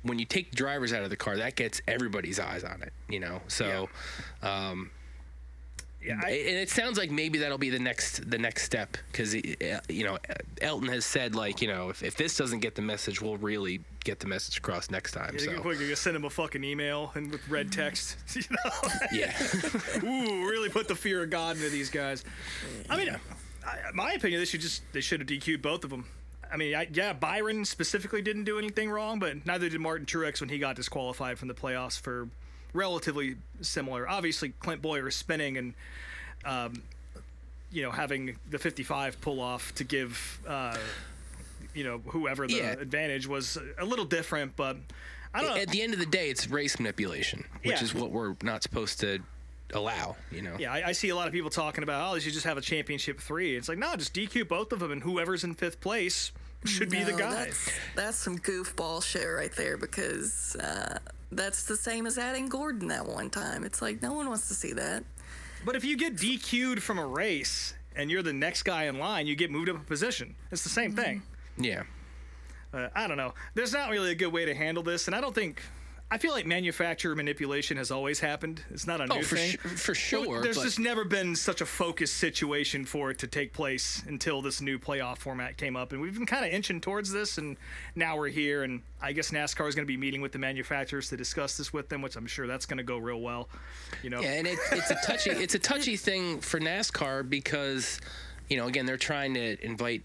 when you take the drivers out of the car, that gets everybody's eyes on it, So, and it sounds like maybe that'll be the next step, because Elton has said, like, if this doesn't get the message, we'll really get the message across next time. Yeah, So you're gonna send him a fucking email and with red text. yeah, Ooh, really put the fear of God into these guys. I mean, my opinion, they should have DQ'd both of them. I mean, Byron specifically didn't do anything wrong, but neither did Martin Truex when he got disqualified from the playoffs for relatively similar. Obviously, Clint Boyer is spinning and, having the 55 pull off to give, whoever the advantage was a little different, but I don't know. At the end of the day, it's race manipulation, which is what we're not supposed to allow, Yeah, I see a lot of people talking about, they should just have a championship 3. It's like, no, just DQ both of them, and whoever's in 5th place should be the guy. That's some goofball shit right there, because that's the same as adding Gordon that one time. It's like, no one wants to see that. But if you get DQ'd from a race and you're the next guy in line, you get moved up a position. It's the same thing. Yeah. I don't know. There's not really a good way to handle this, and I I feel like manufacturer manipulation has always happened. It's not a new thing. For sure. There's just never been such a focused situation for it to take place until this new playoff format came up. And we've been kind of inching towards this, and now we're here. And I guess NASCAR is going to be meeting with the manufacturers to discuss this with them, which I'm sure that's going to go real well. Yeah, and it's a touchy thing for NASCAR because, again, they're trying to invite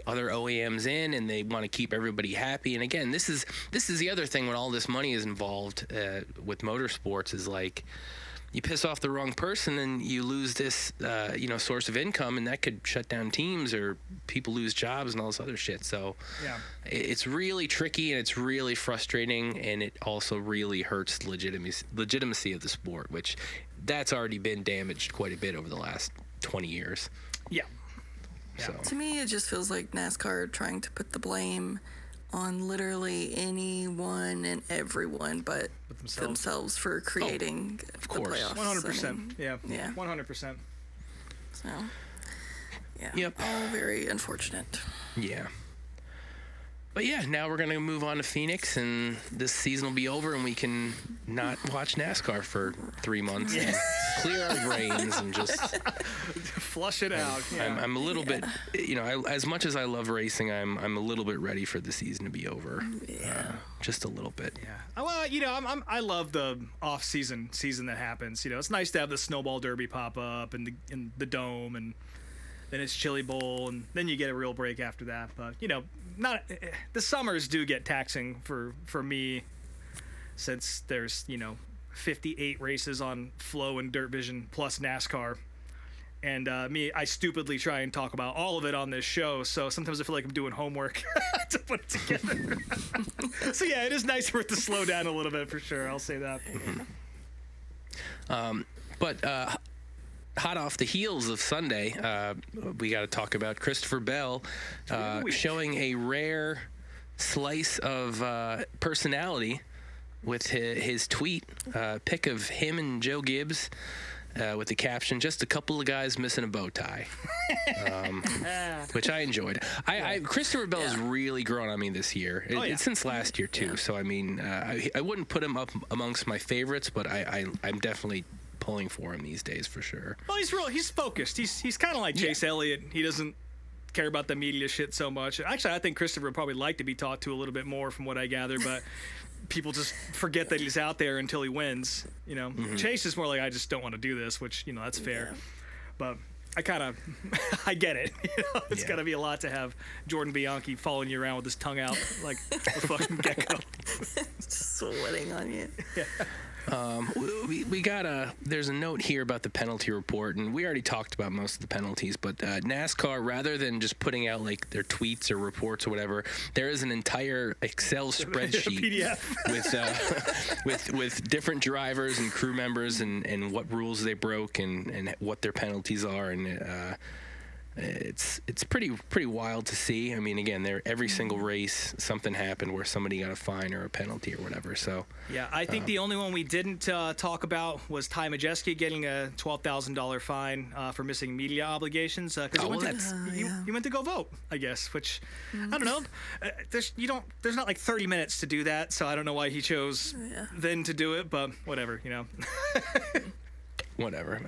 other OEMs in, and they want to keep everybody happy. And again, this is the other thing when all this money is involved with motorsports is like you piss off the wrong person and you lose this source of income, and that could shut down teams or people lose jobs and all this other shit. So it's really tricky and it's really frustrating, and it also really hurts legitimacy of the sport, which that's already been damaged quite a bit over the last 20 years. Yeah. So. To me, it just feels like NASCAR trying to put the blame on literally anyone and everyone but themselves for creating the playoffs. 100%. Yeah. 100%. So, all very unfortunate. Yeah. But yeah, now we're going to move on to Phoenix, and this season will be over, and we can not watch NASCAR for 3 months and clear our brains and just flush it out. I'm a little bit, as much as I love racing, I'm a little bit ready for the season to be over. Just a little bit. Yeah. Well, I love the off-season that happens. It's nice to have the Snowball Derby pop up and the Dome, and then it's Chili Bowl, and then you get a real break after that. But not the summers do get taxing for me, since there's 58 races on Flow and Dirt Vision plus NASCAR, and I stupidly try and talk about all of it on this show. So sometimes I feel like I'm doing homework to put it together. So yeah, it is nice for it to slow down a little bit for sure. I'll say that. But hot off the heels of Sunday, we got to talk about Christopher Bell showing a rare slice of personality with his tweet, pic of him and Joe Gibbs with the caption, "Just a couple of guys missing a bow tie," which I enjoyed. Christopher Bell has really grown on me this year. It's since last year, too. So, I mean, I wouldn't put him up amongst my favorites, but I'm definitely pulling for him these days for sure. Well, he's focused. He's kind of like Chase Elliott. He doesn't care about the media shit so much. Actually, I think Christopher would probably like to be talked to a little bit more from what I gather, but people just forget that he's out there until he wins. Chase is more like, I just don't want to do this, which that's fair. But I kind of I get it. It's got to be a lot to have Jordan Bianchi following you around with his tongue out like a fucking gecko. Sweating on you. Yeah. We got there's a note here about the penalty report, and we already talked about most of the penalties, but NASCAR, rather than just putting out like their tweets or reports or whatever, there is an entire Excel spreadsheet with different drivers and crew members and what rules they broke and what their penalties are, and it's pretty wild to see. I mean, again, every single race something happened where somebody got a fine or a penalty or whatever. So yeah, I think the only one we didn't talk about was Ty Majeski getting a $12,000 fine for missing media obligations because he went to go vote, I guess. Which I don't know. There's not like 30 minutes to do that, so I don't know why he chose then to do it. But whatever, Whatever.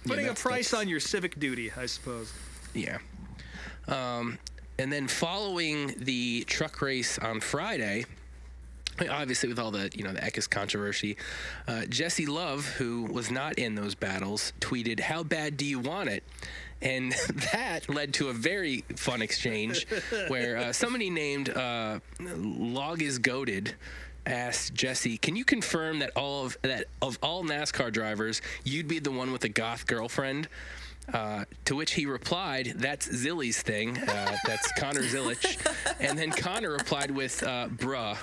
Putting a price on your civic duty, I suppose. Yeah. And then following the truck race on Friday, obviously with all the, the Eckes controversy, Jesse Love, who was not in those battles, tweeted, "How bad do you want it?" And that led to a very fun exchange where somebody named Log is Goated asked Jesse, "Can you confirm that of all NASCAR drivers, you'd be the one with a goth girlfriend?" To which he replied, "That's Zilly's thing. That's Connor Zillich." And then Connor replied with "bruh"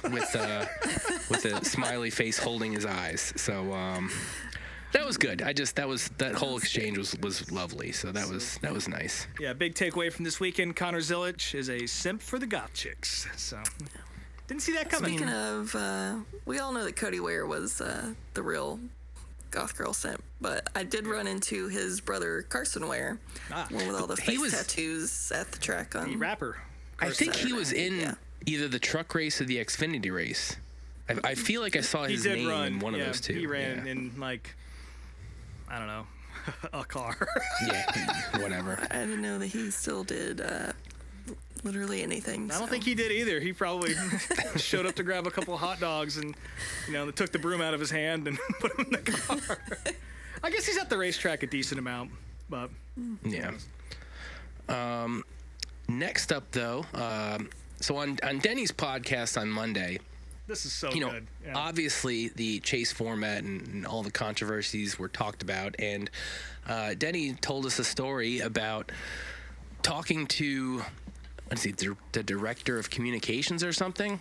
with a smiley face holding his eyes. So that was good. That whole exchange was lovely. So that was nice. Yeah, big takeaway from this weekend: Connor Zillich is a simp for the goth chicks. So didn't see that coming. Speaking of, we all know that Cody Ware was the real goth girl simp, but I did run into his brother Carson Ware, one with all the face tattoos at the track on the rapper. I think he was in either the truck race or the Xfinity race. I feel like I saw his name in one of those two. He ran in, like, I don't know, a car. Yeah, whatever. I didn't know that he still did literally anything. I don't think he did either. He probably showed up to grab a couple of hot dogs and, they took the broom out of his hand and put him in the car. I guess he's at the racetrack a decent amount, but yeah. Next up, though, so on Denny's podcast on Monday, this is so good. Yeah. Obviously the chase format and all the controversies were talked about, and Denny told us a story about talking to, the director of communications or something.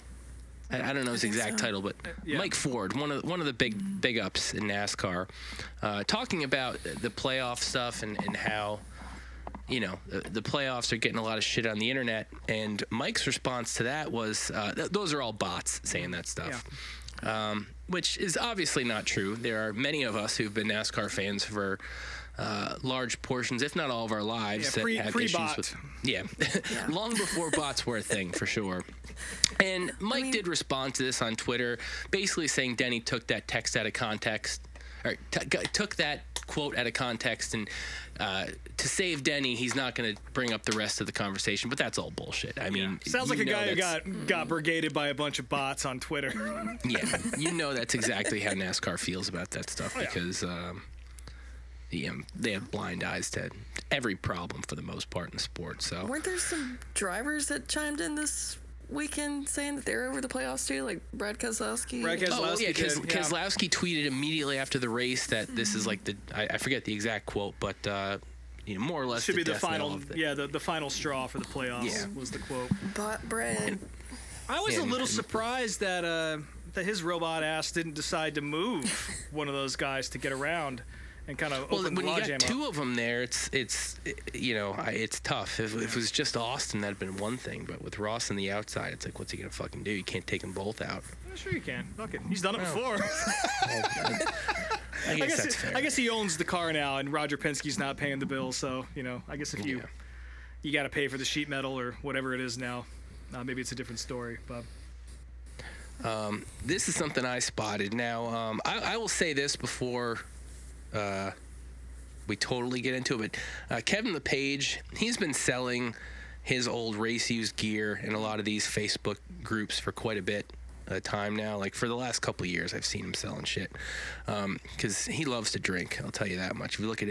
I don't know his exact title, but Mike Ford, one of the big ups in NASCAR, talking about the playoff stuff and how, the playoffs are getting a lot of shit on the internet. And Mike's response to that was, those are all bots saying that stuff, which is obviously not true. There are many of us who've been NASCAR fans for large portions, if not all of our lives, that have issues with. Yeah, long before bots were a thing, for sure. And Mike did respond to this on Twitter, basically saying Denny took that text out of context, or took that quote out of context, and to save Denny, he's not going to bring up the rest of the conversation. But that's all bullshit. I mean, sounds like a guy who got brigaded by a bunch of bots on Twitter. Yeah, that's exactly how NASCAR feels about that stuff, because they have blind eyes to every problem for the most part in the sport. So weren't there some drivers that chimed in this weekend saying that they're over the playoffs too, like Brad Keselowski? Keselowski tweeted immediately after the race that this is like I forget the exact quote, but more or less should be the final the final straw for the playoffs was the quote. Bot Brad. I was a little surprised that his robot ass didn't decide to move one of those guys to get around and kind of open the when you got logjam two up. of them there, it's tough. If it was just Austin, that'd been one thing, but with Ross on the outside, it's like, what's he gonna fucking do? You can't take them both out. Yeah, sure you can. Fuck it. He's done it before. I guess that's fair. I guess he owns the car now, and Roger Penske's not paying the bill, so I guess if you got to pay for the sheet metal or whatever it is now, maybe it's a different story. But this is something I spotted. Now, I will say this before we totally get into it, but Kevin LePage, he's been selling his old race used gear in a lot of these Facebook groups for quite a bit of time now. Like for the last couple of years, I've seen him selling shit because he loves to drink. I'll tell you that much. If you look at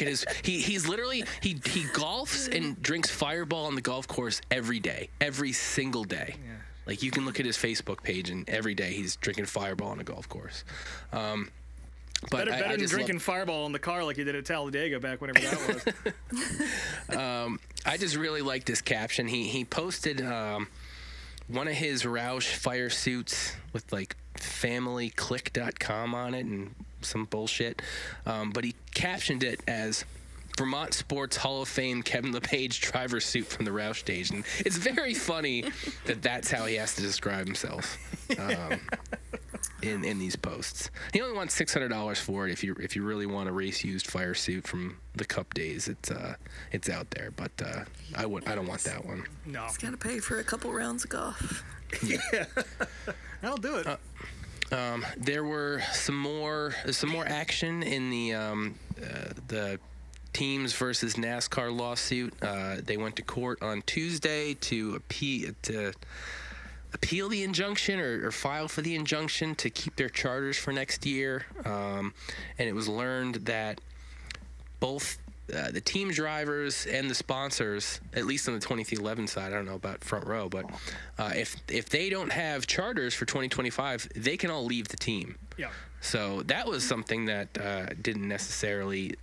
his, he's literally he golfs and drinks Fireball on the golf course every day, every single day. Yeah. Like you can look at his Facebook page, and every day he's drinking Fireball on a golf course. But better than drinking Fireball in the car like you did at Talladega back whenever that was. I just really like this caption. He posted one of his Roush fire suits with like familyclick.com on it and some bullshit. But he captioned it as Vermont Sports Hall of Fame Kevin LePage driver suit from the Roush stage. And it's very funny that that's how he has to describe himself. In these posts, he only wants $600 for it. If you really want a race used fire suit from the Cup days, it's out there. But I don't want that one. No, he's got to pay for a couple rounds of golf. Yeah, I'll do it. There were some more action in the teams versus NASCAR lawsuit. They went to court on Tuesday to appeal the injunction or file for the injunction to keep their charters for next year. And it was learned that both the team drivers and the sponsors, at least on the 2011 side, I don't know about front row, but if they don't have charters for 2025, they can all leave the team. Yeah. So that was something that didn't necessarily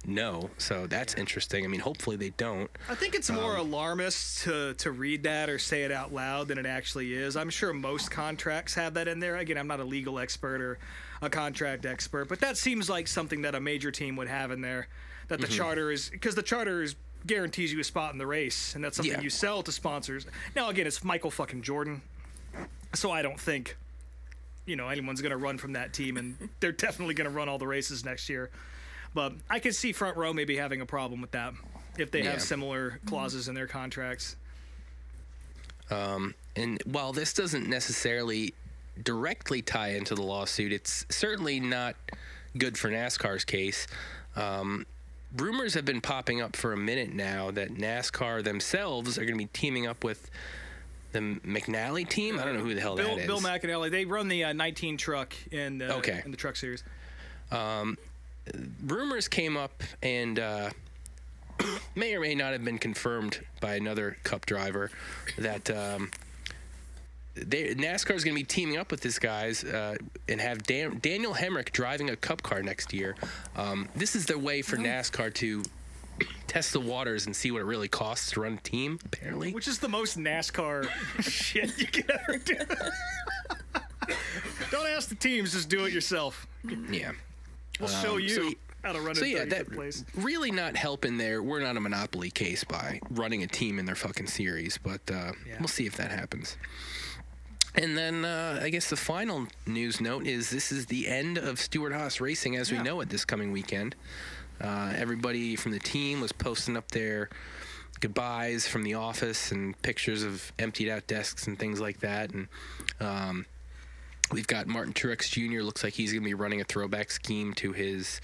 know, so that's interesting. I mean, hopefully they don't. I think it's more alarmist to read that or say it out loud than it actually is. I'm sure most contracts have that in there. Again, I'm not a legal expert or a contract expert, but that seems like something that a major team would have in there, that the charter is, because the charter guarantees you a spot in the race, and that's something you sell to sponsors. Now, again, it's Michael fucking Jordan, so I don't think anyone's going to run from that team, and they're definitely going to run all the races next year. But I could see front row maybe having a problem with that if they have similar clauses in their contracts. and while this doesn't necessarily directly tie into the lawsuit, it's certainly not good for NASCAR's case. Rumors have been popping up for a minute now that NASCAR themselves are going to be teaming up with the McNally team. I don't know who the hell that is. Bill McAnally. They run the 19 truck in the truck series. Rumors came up and may or may not have been confirmed by another Cup driver that NASCAR is going to be teaming up with these guys and have Daniel Hemrick driving a Cup car next year. This is their way for NASCAR to test the waters and see what it really costs to run a team, apparently. Which is the most NASCAR shit you could ever do. Don't ask the teams, just do it yourself. Yeah. We'll show you how to run a 35th place. Really not helping there. We're not a monopoly case by running a team in their fucking series, but we'll see if that happens. And then I guess the final news note is this is the end of Stewart-Haas Racing as we know it this coming weekend. Everybody from the team was posting up their goodbyes from the office and pictures of emptied out desks and things like that. And we've got Martin Truex Jr. Looks like he's going to be running a throwback scheme to his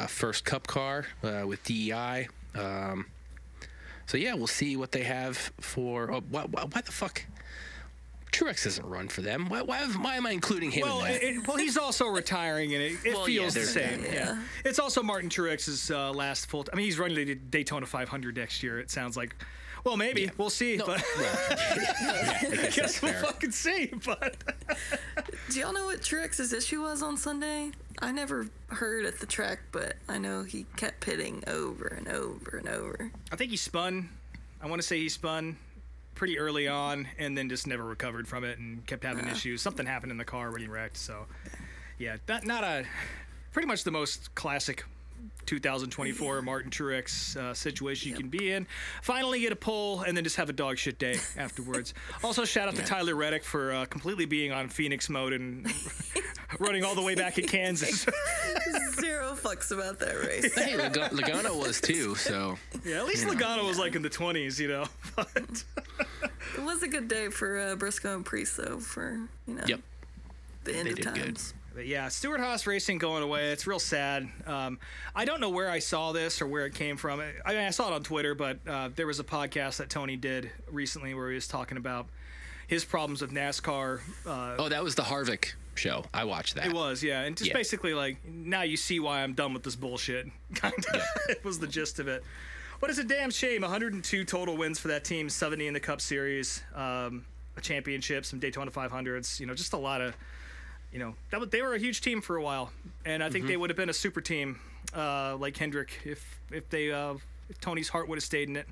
first Cup car with DEI. So, yeah, we'll see what they have for... Oh, why the fuck... Truex doesn't run for them. Why am I including him in that? Well, he's also retiring, and it feels the same. Yeah. It's also Martin Truex's last full... I mean, he's running the Daytona 500 next year, it sounds like. Well, maybe. Yeah. We'll see. No. But I guess we'll fucking see. But do y'all know what Truex's issue was on Sunday? I never heard at the track, but I know he kept pitting over and over and over. I think he spun. I want to say he spun pretty early on and then just never recovered from it and kept having issues. Something happened in the car when he wrecked. So, yeah, pretty much the most classic 2024 Martin Truex situation you can be in. Finally get a pole and then just have a dog shit day afterwards. Also, shout out to Tyler Reddick for completely being on Phoenix mode and running all the way back at Kansas. Zero fucks about that race. Hey, Logano was too, so. Yeah, at least Logano was like in the 20s, you know. But it was a good day for Briscoe and Priest, though, for, Yep. the end They of did times. good. But yeah, Stewart-Haas Racing going away. It's real sad. I don't know where I saw this or where it came from. I mean, I saw it on Twitter, but there was a podcast that Tony did recently where he was talking about his problems with NASCAR. That was the Harvick show. I watched that. It was, yeah. And just basically like, now you see why I'm done with this bullshit. Kind of. It was the gist of it. But it's a damn shame. 102 total wins for that team, 70 in the Cup Series, a championship, some Daytona 500s, just a lot of... they were a huge team for a while, and I think they would have been a super team like Hendrick if Tony's heart would have stayed in it.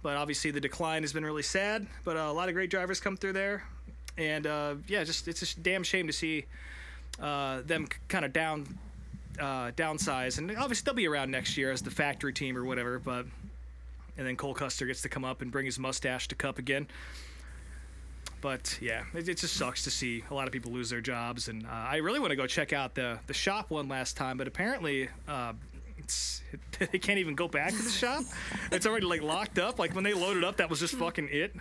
But obviously the decline has been really sad. But a lot of great drivers come through there, and it's a damn shame to see them kind of downsize. And obviously they'll be around next year as the factory team or whatever. But and then Cole Custer gets to come up and bring his mustache to Cup again. But, yeah, it just sucks to see a lot of people lose their jobs. And I really want to go check out the shop one last time. But apparently they can't even go back to the shop. It's already, locked up. Like, when they loaded up, that was just fucking it.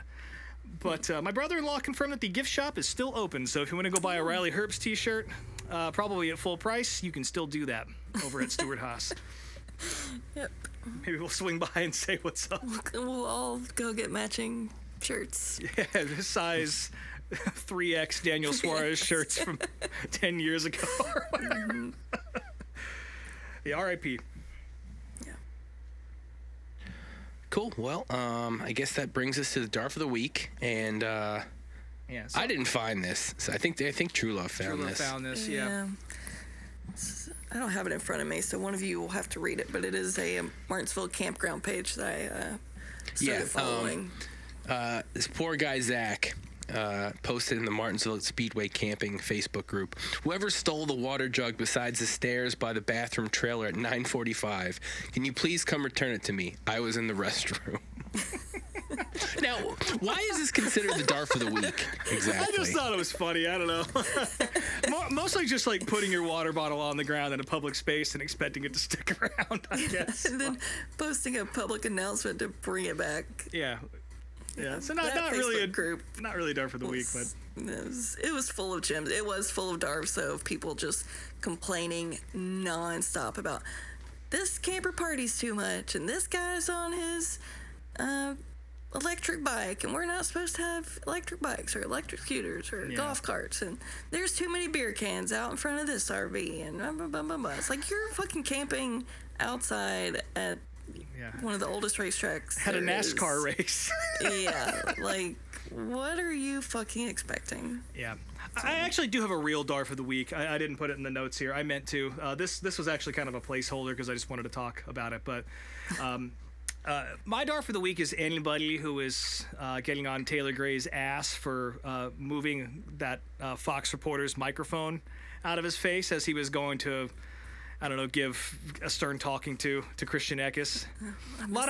But my brother-in-law confirmed that the gift shop is still open. So if you want to go buy a Riley Herbst T-shirt, probably at full price, you can still do that over at Stewart-Haas. Yep. Maybe we'll swing by and say what's up. We'll all go get matching shirts. Yeah, the size 3X Daniel Suarez shirts from 10 years ago or whatever. The RIP. Yeah. Cool. Well, I guess that brings us to the DARF of the week, and so I didn't find this. So I think Truelove found this. Found this, yeah. I don't have it in front of me, so one of you will have to read it. But it is a Martinsville campground page that I started following. This poor guy Zach posted in the Martinsville Speedway Camping Facebook group. Whoever stole the water jug besides the stairs by the bathroom trailer at 9:45, can you please come return it to me? I was in the restroom. Now, why is this considered the DARF of the week? Exactly. I just thought it was funny. I don't know. Mostly just like putting your water bottle on the ground in a public space and expecting it to stick around, I guess. And then posting a public announcement to bring it back. Yeah. Yeah, so That not really a Facebook group not really Dar for the week, but it was full of gyms. It was full of Darv, so people just complaining nonstop about this camper party's too much, and this guy's on his electric bike, and we're not supposed to have electric bikes or electric scooters or golf carts, and there's too many beer cans out in front of this RV, and blah, blah, blah, blah, blah. It's like you're fucking camping outside at one of the oldest racetracks. Had a NASCAR race. Yeah, like, what are you fucking expecting? Yeah. I actually do have a real Dar for the week. I didn't put it in the notes here. I meant to. This was actually kind of a placeholder because I just wanted to talk about it. But my Dar for the week is anybody who is getting on Taylor Gray's ass for moving that Fox reporter's microphone out of his face as he was going to, I don't know, give a stern talking to Christian Eckes. A lot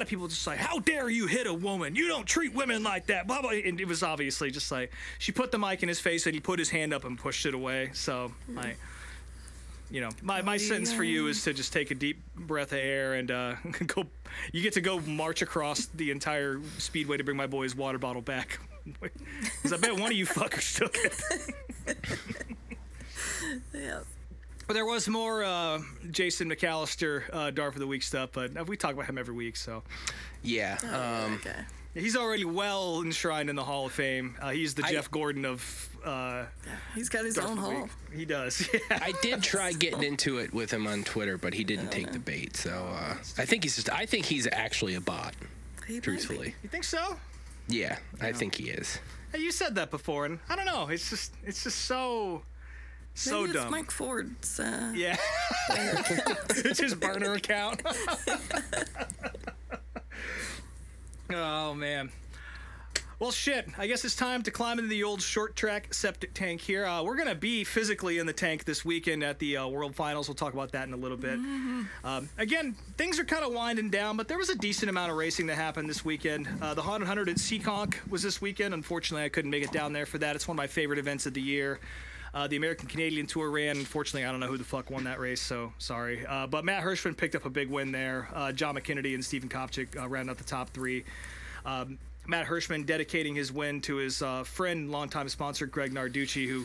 of people just like, how dare you hit a woman? You don't treat women like that. Blah blah. And it was obviously just like she put the mic in his face and he put his hand up and pushed it away. So my sentence for you is to just take a deep breath of air and go. You get to go march across the entire speedway to bring my boy's water bottle back. Because I bet one of you fuckers took it. Yeah. But there was more Jason McAllister Dar for the week stuff, but we talk about him every week, so. Yeah. Okay. He's already well enshrined in the Hall of Fame. He's the Jeff Gordon of. He's got his own hall. He does. Yeah. I did try getting into it with him on Twitter, but he didn't take the bait. So I think he's actually a bot. Truthfully. You think so? Yeah, I think he is. Hey, you said that before, and I don't know. It's just so. So Maybe dumb. It's Mike Ford's. Yeah. It's his burner account. Oh, man. Well, shit. I guess it's time to climb into the old short track septic tank here. We're going to be physically in the tank this weekend at the World Finals. We'll talk about that in a little bit. Again, things are kind of winding down, but there was a decent amount of racing that happened this weekend. The Haunted 100 at Seekonk was this weekend. Unfortunately, I couldn't make it down there for that. It's one of my favorite events of the year. The American Canadian Tour ran. Unfortunately, I don't know who the fuck won that race, so sorry. But Matt Hirschman picked up a big win there. John McKinney and Stephen Kopchik rounded out the top three. Matt Hirschman dedicating his win to his friend, longtime sponsor, Greg Narducci, who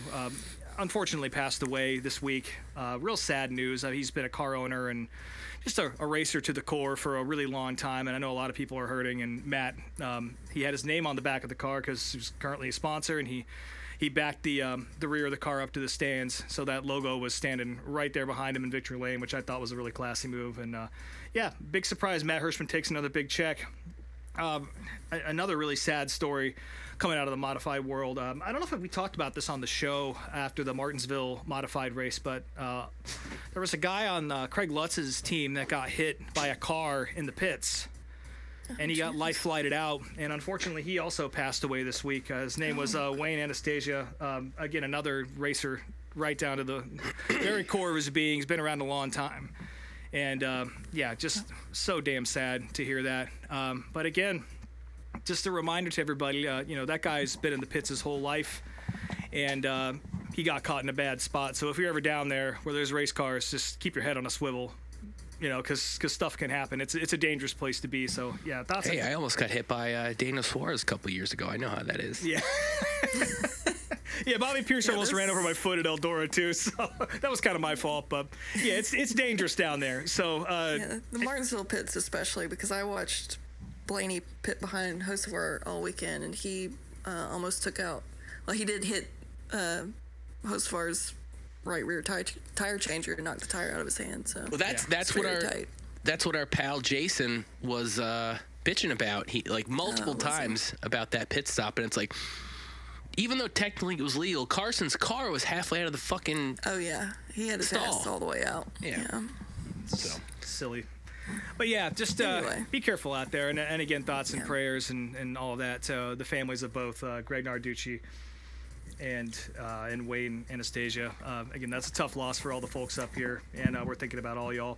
unfortunately passed away this week. Real sad news. He's been a car owner and just a racer to the core for a really long time, and I know a lot of people are hurting. And Matt, he had his name on the back of the car because he was currently a sponsor, and he backed the rear of the car up to the stands, so that logo was standing right there behind him in victory lane, which I thought was a really classy move. And big surprise. Matt Hirschman takes another big check. Another really sad story coming out of the modified world. I don't know if we talked about this on the show after the Martinsville modified race, but there was a guy on Craig Lutz's team that got hit by a car in the pits. And he got life flighted out, and unfortunately, he also passed away this week. His name was Wayne Anastasia. Again, another racer, right down to the very core of his being. He's been around a long time, and just so damn sad to hear that. But again, just a reminder to everybody, that guy's been in the pits his whole life, and he got caught in a bad spot. So if you're ever down there where there's race cars, just keep your head on a swivel. Because stuff can happen. It's a dangerous place to be. So yeah, that's. Hey, I almost got hit by Daniel Suarez a couple years ago. I know how that is. Yeah. Yeah, Bobby Pierce almost ran over my foot at Eldora too, so that was kind of my fault. But yeah, it's dangerous down there. So the Martinsville pits especially, because I watched Blaney pit behind Hocevar all weekend, and he almost took out. Well, he did hit Hocevar's right rear tire changer and knocked the tire out of his hand. So that's what our pal Jason was bitching about. He multiple times about that pit stop, and it's like, even though technically it was legal, Carson's car was halfway out of the fucking he had his ass all the way out. Yeah. So silly. But yeah, just anyway. Be careful out there, and again, thoughts and prayers and all of that to the families of both Greg Narducci and Wayne Anastasia. Again, that's a tough loss for all the folks up here, and we're thinking about all y'all.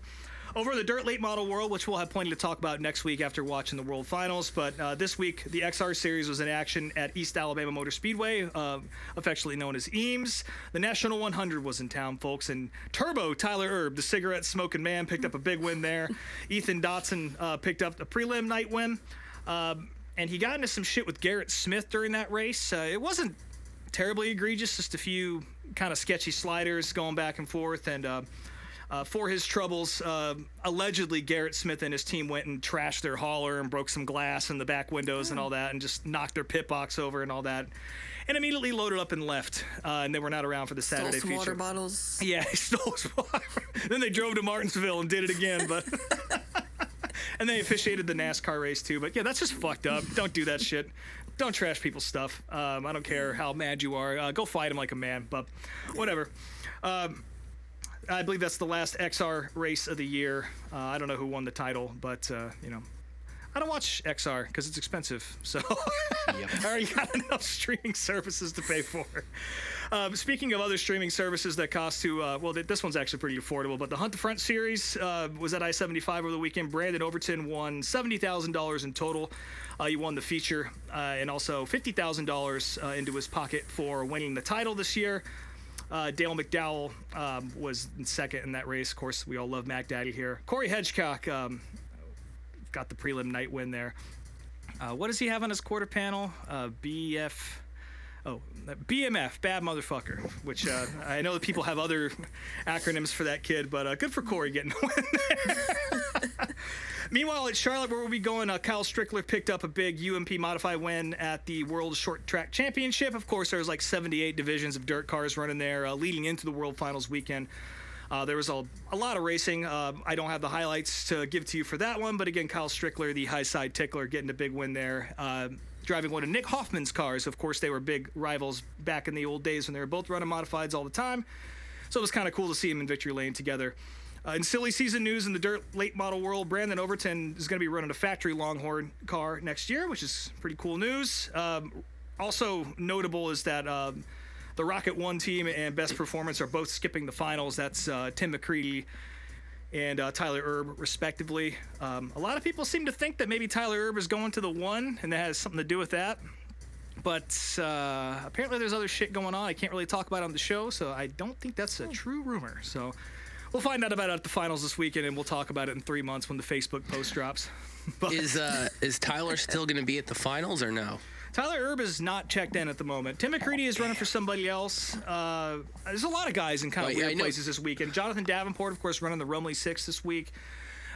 Over in the dirt late model world, which we'll have plenty to talk about next week after watching the World Finals, but this week the XR Series was in action at East Alabama Motor Speedway, affectionately known as Eames. The National 100 was in town, folks, and Turbo Tyler Erb, the cigarette-smoking man, picked up a big win there. Ethan Dotson picked up a prelim night win. and he got into some shit with Garrett Smith during that race. It wasn't terribly egregious, just a few kind of sketchy sliders going back and forth, and for his troubles, allegedly Garrett Smith and his team went and trashed their hauler and broke some glass in the back windows and all that, and just knocked their pit box over and all that, and immediately loaded up and left, and they were not around for the Saturday Stole some feature. water bottles. Yeah, he stole his water. Then they drove to Martinsville and did it again, but and they officiated the NASCAR race too. But yeah, that's just fucked up. Don't do that shit. Don't trash people's stuff. I don't care how mad you are. Go fight him like a man. But whatever. I believe that's the last XR race of the year. I don't know who won the title, but I don't watch XR because it's expensive. So I already got enough streaming services to pay for. Speaking of other streaming services that cost to, this one's actually pretty affordable, but the Hunt the Front series was at I-75 over the weekend. Brandon Overton won $70,000 in total. He won the feature and also $50,000 into his pocket for winning the title this year. Dale McDowell was in second in that race. Of course, we all love Mac Daddy here. Corey Hedgecock got the prelim night win there. What does he have on his quarter panel? BMF, bad motherfucker, which I know that people have other acronyms for that kid, but good for Corey getting the win there. Meanwhile, at Charlotte, where we'll be going, Kyle Strickler picked up a big UMP modified win at the World Short Track Championship. Of course, there's like 78 divisions of dirt cars running there leading into the World Finals weekend. There was a lot of racing. I don't have the highlights to give to you for that one, but again, Kyle Strickler, the high side tickler, getting a big win there. Driving one of Nick Hoffman's cars. Of course, they were big rivals back in the old days when they were both running modifieds all the time. So it was kind of cool to see them in victory lane together. In silly season news in the dirt late model world, Brandon Overton is going to be running a factory Longhorn car next year, which is pretty cool news. Also notable is that the Rocket One team and Best Performance are both skipping the finals. That's Tim McCready and Tyler Erb, respectively. A lot of people seem to think that maybe Tyler Erb is going to the one, and that has something to do with that. But apparently there's other shit going on I can't really talk about on the show, so I don't think that's a true rumor. So we'll find out about it at the finals this weekend, and we'll talk about it in 3 months when the Facebook post drops. But is Tyler still going to be at the finals or no? Tyler Erb is not checked in at the moment. Tim McCready is running for somebody else. There's a lot of guys in kind of weird places this weekend. Jonathan Davenport, of course, running the Rumley 6 this week.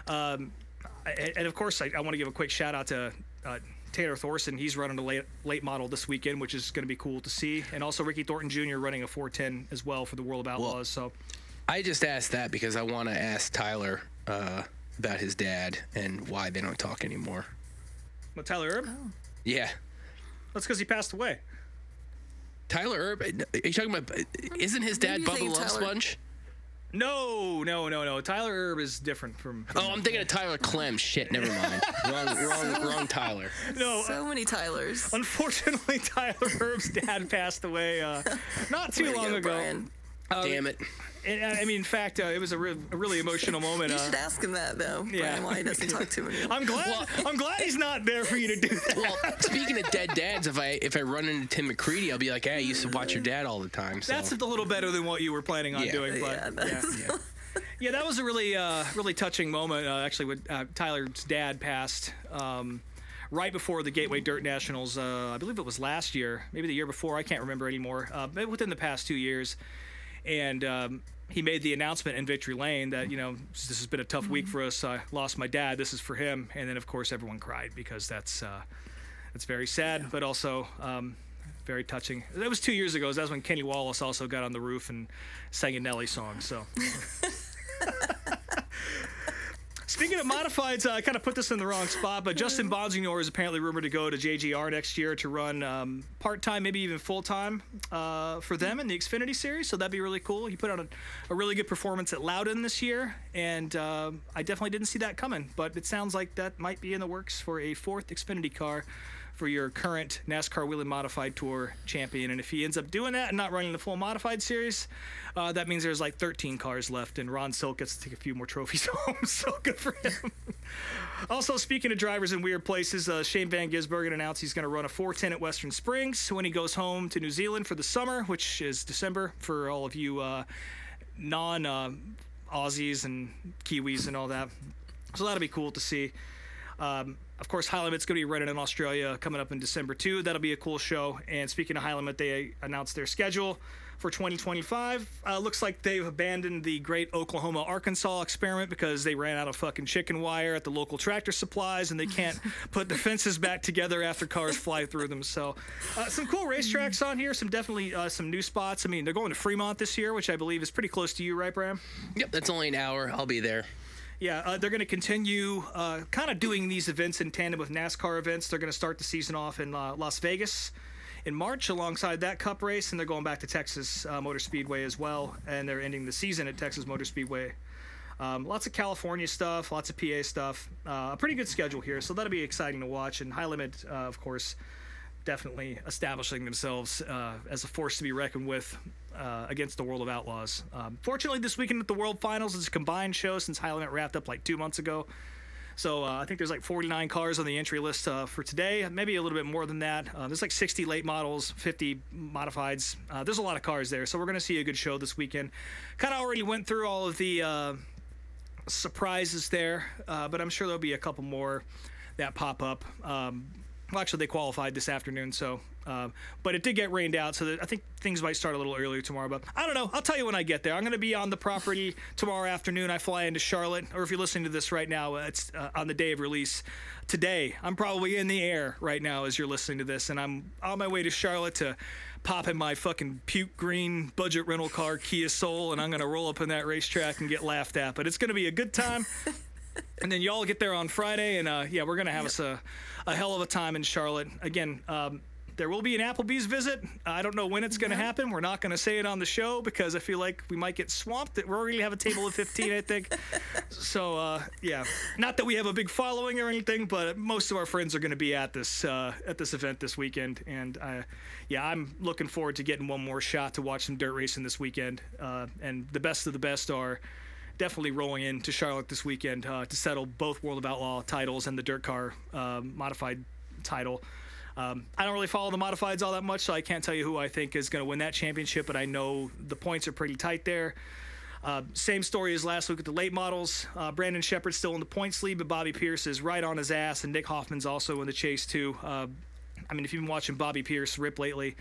And of course, I want to give a quick shout out to Taylor Thorson. He's running a late model this weekend, which is going to be cool to see. And also Ricky Thornton Jr. running a 410 as well for the World of Outlaws. So I just asked that because I want to ask Tyler about his dad and why they don't talk anymore. What, Tyler Erb? Oh. Yeah. That's because he passed away. Tyler Erb? Are you talking about? Isn't his dad Bubba Love Sponge? No. Tyler Erb is different from I'm thinking of Tyler Clem. Shit, never mind. wrong Tyler. No. So many Tylers. Unfortunately, Tyler Erb's dad passed away not too long ago. Brian. Damn it. I mean, in fact, it was a really emotional moment. You should ask him that, though. Yeah. Brian, why he doesn't talk to me. I'm glad he's not there for you to do that. Well, speaking of dead dads, if I run into Tim McCready, I'll be like, hey, I used to watch your dad all the time. So. That's a little better than what you were planning on doing. But yeah, that was a really touching moment. Actually, when Tyler's dad passed right before the Gateway Dirt Nationals. I believe it was last year, maybe the year before. I can't remember anymore. Maybe within the past 2 years, and. He made the announcement in Victory Lane that, this has been a tough week for us. I lost my dad. This is for him. And then, of course, everyone cried because that's very sad, but also very touching. That was 2 years ago. That's when Kenny Wallace also got on the roof and sang a Nelly song. So. Speaking of modifieds, I kind of put this in the wrong spot, but Justin Bonsignor is apparently rumored to go to JGR next year to run part-time, maybe even full-time for them in the Xfinity Series, so that'd be really cool. He put out a really good performance at Loudon this year, and I definitely didn't see that coming, but it sounds like that might be in the works for a fourth Xfinity car for your current NASCAR Wheeling Modified Tour champion. And if he ends up doing that and not running the full Modified Series, that means there's like 13 cars left, and Ron Silk gets to take a few more trophies home, so good for him. Also, speaking of drivers in weird places, Shane Van Gisbergen announced he's going to run a 410 at Western Springs when he goes home to New Zealand for the summer, which is December for all of you non-Aussies and Kiwis and all that. So that'll be cool to see. Of course, High Limit's going to be running in Australia coming up in December, too. That'll be a cool show. And speaking of High Limit, they announced their schedule for 2025. Looks like they've abandoned the great Oklahoma-Arkansas experiment because they ran out of fucking chicken wire at the local Tractor Supplies, and they can't put the fences back together after cars fly through them. So some cool racetracks on here, some new spots. I mean, they're going to Fremont this year, which I believe is pretty close to you, right, Bram? Yep, that's only an hour. I'll be there. Yeah, they're going to continue kind of doing these events in tandem with NASCAR events. They're going to start the season off in Las Vegas in March alongside that Cup race, and they're going back to Texas Motor Speedway as well, and they're ending the season at Texas Motor Speedway. Lots of California stuff, lots of PA stuff. A pretty good schedule here, so that'll be exciting to watch. And High Limit, of course, definitely establishing themselves as a force to be reckoned with against the World of Outlaws. Fortunately, this weekend at the World Finals is a combined show since High Limit wrapped up like 2 months ago. So I think there's like 49 cars on the entry list for today, maybe a little bit more than that. There's like 60 late models, 50 modifieds. There's a lot of cars there, so we're going to see a good show this weekend. Kind of already went through all of the surprises there, but I'm sure there'll be a couple more that pop up. Well, actually, they qualified this afternoon, so but it did get rained out, so I think things might start a little earlier tomorrow. But I don't know. I'll tell you when I get there. I'm going to be on the property tomorrow afternoon. I fly into Charlotte, or if you're listening to this right now, it's on the day of release. Today, I'm probably in the air right now as you're listening to this, and I'm on my way to Charlotte to pop in my fucking puke green budget rental car Kia Soul, and I'm going to roll up in that racetrack and get laughed at. But it's going to be a good time. And then y'all get there on Friday, and yeah, we're going to have us a hell of a time in Charlotte. Again, there will be an Applebee's visit. I don't know when it's going to happen. We're not going to say it on the show because I feel like we might get swamped. We're going to have a table of 15, I think. So, yeah, not that we have a big following or anything, but most of our friends are going to be at this event this weekend. And, yeah, I'm looking forward to getting one more shot to watch some dirt racing this weekend. And the best of the best are definitely rolling into Charlotte this weekend to settle both World of Outlaw titles and the dirt car modified title. I don't really follow the modifieds all that much, so I can't tell you who I think is going to win that championship, but I know the points are pretty tight there. Same story as last week with the late models. Brandon Shepard's still in the points lead, but Bobby Pierce is right on his ass, and Nick Hoffman's also in the chase too. I mean, if you've been watching Bobby Pierce rip lately,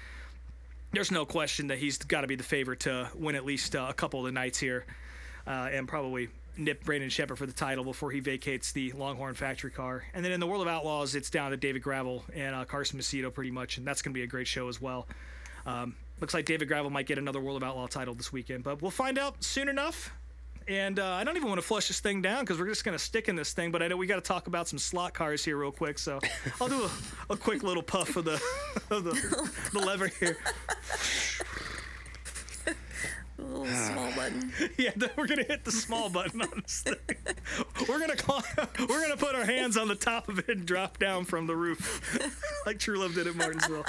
there's no question that he's got to be the favorite to win at least a couple of the nights here. And probably nip Brandon Shepard for the title before he vacates the Longhorn factory car. And then in the World of Outlaws, it's down to David Gravel and Carson Macedo pretty much, and that's going to be a great show as well. Looks like David Gravel might get another World of Outlaw title this weekend, but we'll find out soon enough. And I don't even want to flush this thing down because we're just going to stick in this thing, but I know we got to talk about some slot cars here real quick, so I'll do a quick little puff of the lever here. A little small button. Yeah, we're gonna hit the small button on this thing. We're gonna put our hands on the top of it and drop down from the roof, like Truelove did at Martinsville.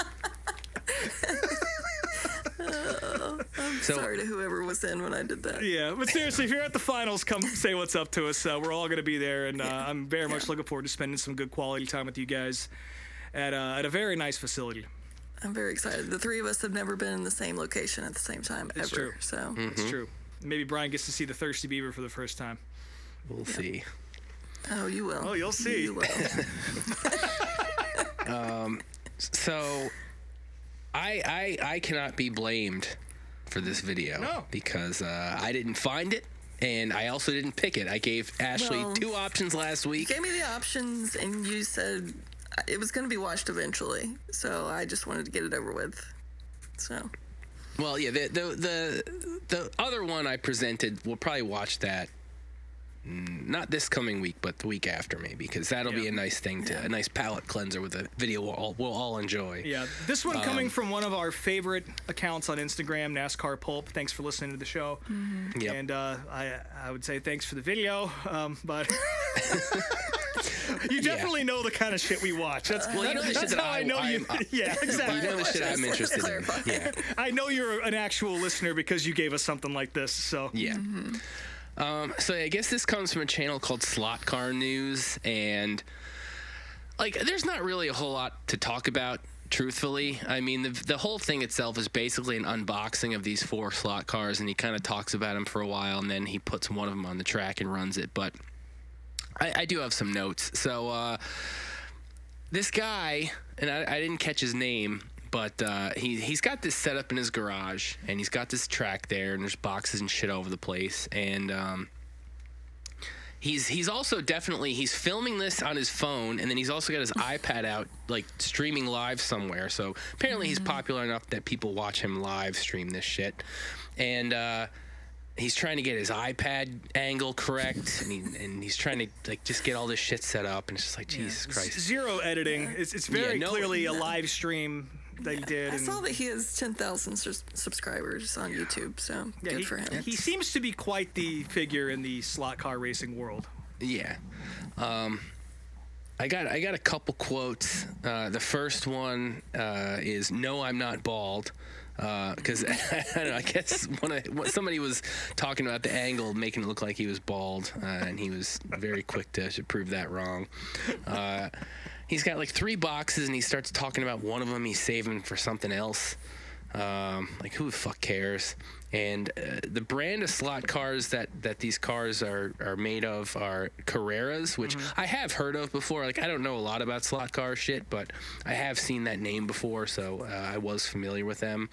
I'm sorry to whoever was in when I did that. Yeah, but seriously, if you're at the finals, come say what's up to us. We're all gonna be there, and I'm very much looking forward to spending some good quality time with you guys at a very nice facility. I'm very excited. The three of us have never been in the same location at the same time ever. True. So It's true. Maybe Brian gets to see the Thirsty Beaver for the first time. We'll see. Oh, you will. Oh, you'll see. You will. So I cannot be blamed for this video because I didn't find it, and I also didn't pick it. I gave Ashley 2 options last week. You gave me the options, and you said it was going to be watched eventually, so I just wanted to get it over with. So. Well, yeah, the other one I presented, we'll probably watch that not this coming week, but the week after maybe, because that'll be a nice thing a nice palate cleanser with a video we'll all enjoy. Yeah, this one coming from one of our favorite accounts on Instagram, NASCAR Pulp. Thanks for listening to the show. Mm-hmm. Yep. And I would say thanks for the video, but you definitely know the kind of shit we watch. That's you know the shit that I know you. Yeah, exactly. You know the shit I'm interested in. Yeah. I know you're an actual listener because you gave us something like this. So yeah. Mm-hmm. So I guess this comes from a channel called Slot Car News, and like there's not really a whole lot to talk about, truthfully. I mean, the whole thing itself is basically an unboxing of these 4 slot cars, and he kind of talks about them for a while, and then he puts one of them on the track and runs it. But I do have some notes. So this guy, and I didn't catch his name, but he's got this set up in his garage, and he's got this track there, and there's boxes and shit all over the place, and he's also he's filming this on his phone, and then he's also got his iPad out, like streaming live somewhere. So apparently he's popular enough that people watch him live stream this shit, and he's trying to get his iPad angle correct, and he's trying to like just get all this shit set up, and it's just like Jesus Christ. Zero editing. It's very clearly a live stream that he did. I saw that he has 10,000 subscribers on YouTube, so good for him. He seems to be quite the figure in the slot car racing world. Yeah. I got a couple quotes. The first one is "No, I'm not bald." Because I don't know, I guess somebody was talking about the angle, making it look like he was bald, and he was very quick to prove that wrong. He's got like 3 boxes, and he starts talking about one of them he's saving for something else. Like, who the fuck cares? And the brand of slot cars that these cars are made of are Carreras, which I have heard of before. Like, I don't know a lot about slot car shit, but I have seen that name before, so I was familiar with them.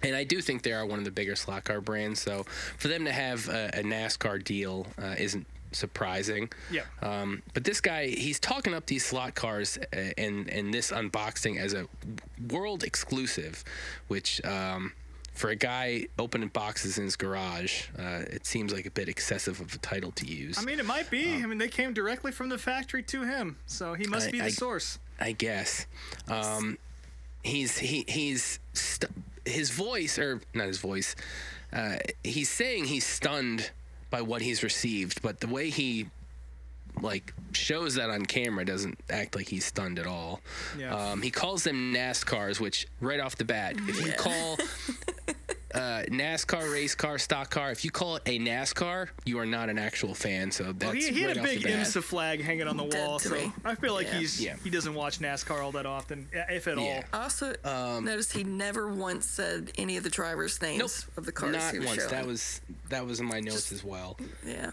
And I do think they are one of the bigger slot car brands, so for them to have a NASCAR deal isn't surprising. Yeah. But this guy, he's talking up these slot cars and this unboxing as a world exclusive, which for a guy opening boxes in his garage, it seems like a bit excessive of a title to use. I mean, it might be. I mean, they came directly from the factory to him, so he must be the source. I guess. His voice, or not his voice, he's saying he's stunned by what he's received, but the way he like shows that on camera doesn't act like he's stunned at all. Yeah. He calls them NASCARs, which right off the bat, if you call NASCAR, race car, stock car, if you call it a NASCAR, you are not an actual fan. So that's he had right a big IMSA flag hanging on the wall, so I feel like he doesn't watch NASCAR all that often, if at all. I also noticed he never once said any of the drivers' names of the cars. Not he was once. showing. That was in my notes as well. Yeah.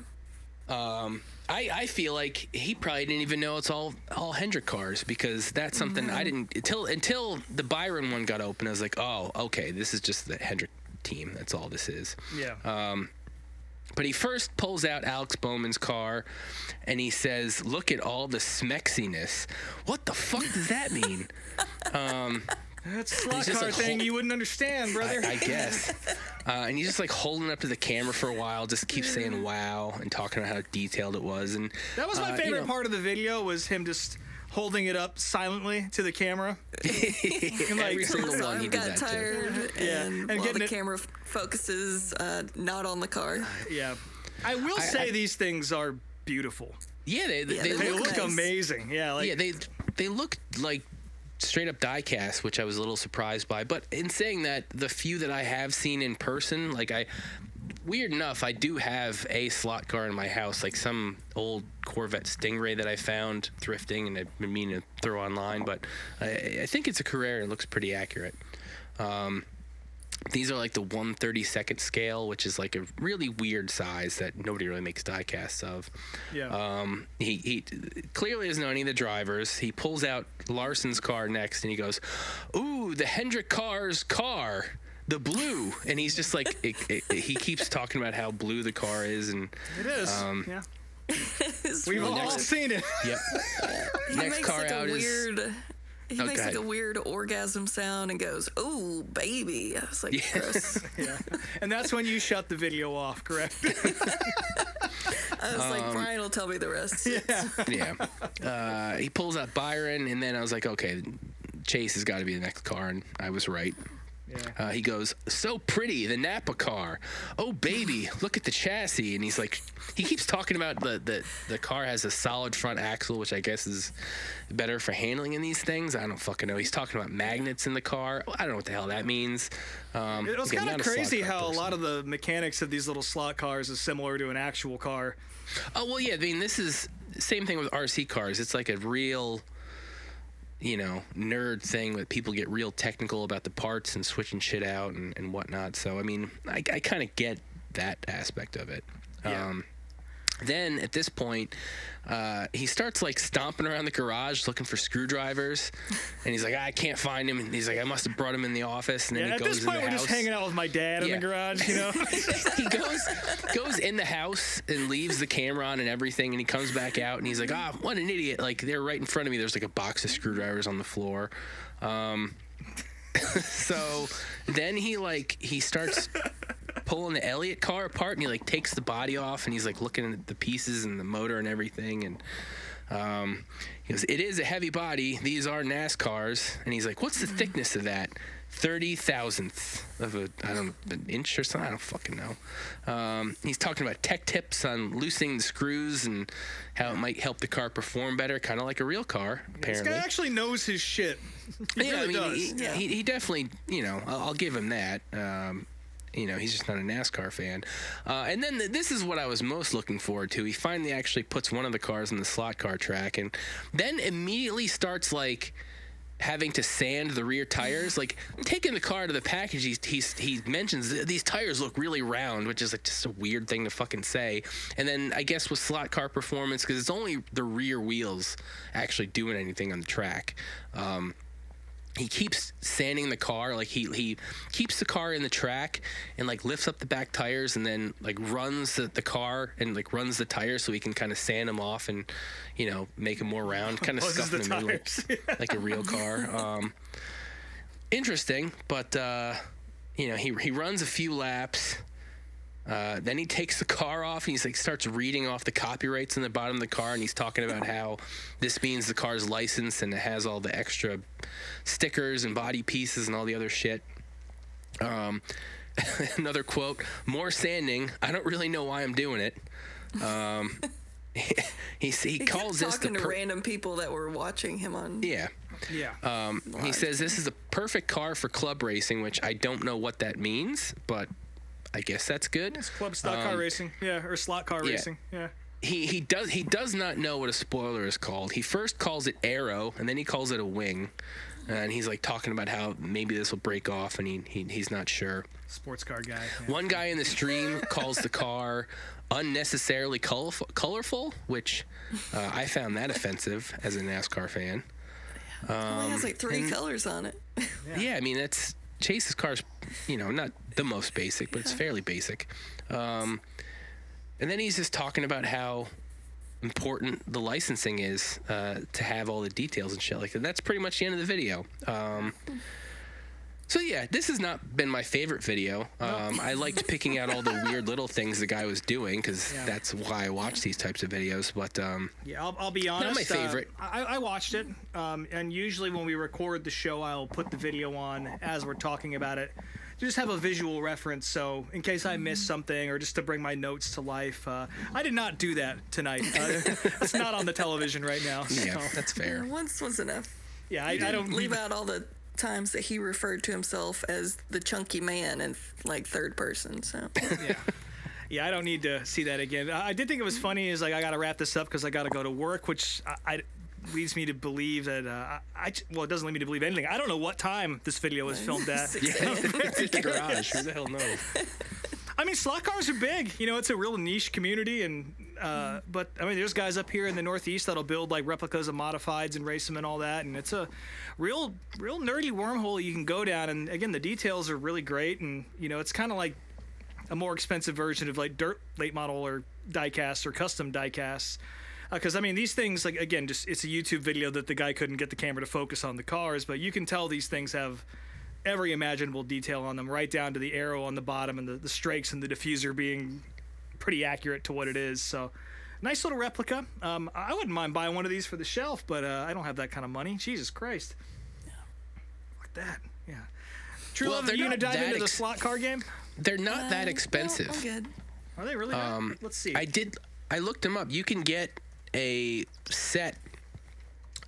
I feel like he probably didn't even know it's all Hendrick cars, because that's something I didn't until the Byron one got open. I was like, oh, okay, this is just the Hendrick team. That's all this is. Yeah. But he first pulls out Alex Bowman's car, and he says, "Look at all the smexiness." What the fuck does that mean? That's a slot car thing you wouldn't understand, brother. I guess. And he's just like holding up to the camera for a while, just keeps saying wow and talking about how detailed it was. And that was my favorite part of the video, was him just holding it up silently to the camera. And every single one he did that tired, and while the camera focuses not on the car. Yeah. I will say these things are beautiful. Yeah, they look nice. Amazing. Yeah, like, yeah, they look like straight up die-cast, which I was a little surprised by. But in saying that, the few that I have seen in person, like weird enough, I do have a slot car in my house, like some old Corvette Stingray that I found thrifting, and I've been meaning to throw online, but I think it's a Carrera. It looks pretty accurate. These are like the 1/32 scale, which is like a really weird size that nobody really makes die-casts of. Yeah. He clearly doesn't know any of the drivers. He pulls out Larson's car next, and he goes, "Ooh, the Hendrick car's car, the blue." And he's just like, he keeps talking about how blue the car is, and it is. Yeah. We've all seen it. Yep. Next car out is. He makes like a weird orgasm sound and goes, "Oh, baby." I was like, gross. Yeah. And that's when you shut the video off, correct? I was like, Brian will tell me the rest. Yeah. He pulls out Byron, and then I was like, okay, Chase has got to be the next car, and I was right. Yeah. He goes, "So pretty, the Napa car. Oh, baby, look at the chassis." And he's like, he keeps talking about the car has a solid front axle, which I guess is better for handling in these things. I don't fucking know. He's talking about magnets in the car. I don't know what the hell that means. It was kind of crazy how a lot of the mechanics of these little slot cars is similar to an actual car. Oh, well, yeah. I mean, this is the same thing with RC cars. It's like a real, nerd thing that people get real technical about the parts and switching shit out and whatnot. So, I mean, I kind of get that aspect of it. Yeah. Then at this point, he starts like stomping around the garage looking for screwdrivers, and he's like, I can't find him. And he's like, I must have brought him in the office. And then he at goes this point, in the we're house. just hanging out with my dad in the garage, you know. He goes in the house and leaves the camera on and everything, and he comes back out and he's like, what an idiot! Like they're right in front of me. There's like a box of screwdrivers on the floor. So then he starts pulling the Elliott car apart, and he like takes the body off, and he's like looking at the pieces and the motor and everything, and he goes, it is a heavy body, these are NASCARs, and he's like, what's the thickness of that? 30,000th of an inch or something, I don't fucking know. He's talking about tech tips on loosening the screws and how it might help the car perform better, kind of like a real car, apparently. This guy actually knows his shit. He really does. He definitely, I'll give him that. He's just not a NASCAR fan. And then this is what I was most looking forward to. He finally actually puts one of the cars in the slot car track, and then immediately starts like having to sand the rear tires. Like taking the car to the package, he mentions these tires look really round, which is like just a weird thing to fucking say. And then I guess with slot car performance, because it's only the rear wheels actually doing anything on the track. He keeps sanding the car, like he keeps the car in the track and like lifts up the back tires and then like runs the car and like runs the tires so he can kind of sand them off and make them more round, kind of stuff them in like a real car. Interesting, but he runs a few laps. Then he takes the car off and he's like starts reading off the copyrights in the bottom of the car, and he's talking about how this means the car's licensed and it has all the extra stickers and body pieces and all the other shit. Another quote, more sanding, I don't really know why I'm doing it. He calls this talking to random people that were watching him on he says this is a perfect car for club racing, which I don't know what that means, but I guess that's good. It's club stock car racing, or slot car racing, yeah. He does not know what a spoiler is called. He first calls it arrow, and then he calls it a wing, and he's like talking about how maybe this will break off, and he's not sure. Sports car guy. Yeah. One guy in the stream calls the car unnecessarily colorful, which I found that offensive as a NASCAR fan. It only has like three colors on it. Yeah, I mean that's. Chase's car's, not the most basic, but it's fairly basic. And then he's just talking about how important the licensing is to have all the details and shit like that. That's pretty much the end of the video. So yeah, this has not been my favorite video. I liked picking out all the weird little things the guy was doing because that's why I watch these types of videos. But I'll be honest. Not my favorite. I watched it, and usually when we record the show, I'll put the video on as we're talking about it, to just have a visual reference. So in case I miss something or just to bring my notes to life, I did not do that tonight. It's not on the television right now. Yeah, that's fair. Once was enough. Yeah, I don't leave out all the times that he referred to himself as the chunky man in like third person. So yeah, I don't need to see that again. I did think it was funny is like I got to wrap this up because I got to go to work, which leads me to believe that it doesn't lead me to believe anything. I don't know what time this video was filmed at. It's in the garage. Who the hell knows? I mean, slot cars are big. It's a real niche community, and but I mean, there's guys up here in the Northeast that'll build like replicas of modifieds and race them and all that, and it's a real nerdy wormhole you can go down. And again, the details are really great, and it's kind of like a more expensive version of like dirt late model or diecast or custom diecasts. Because I mean, these things, like again, it's a YouTube video that the guy couldn't get the camera to focus on the cars, but you can tell these things have every imaginable detail on them, right down to the arrow on the bottom and the strakes and the diffuser being pretty accurate to what it is. So nice little replica. I wouldn't mind buying one of these for the shelf, but I don't have that kind of money. Jesus Christ. Yeah. Like that. Yeah. Truelove, are you going to dive into the slot car game? They're not that expensive. I'm good. Are they really? Let's see. I looked them up. You can get a set.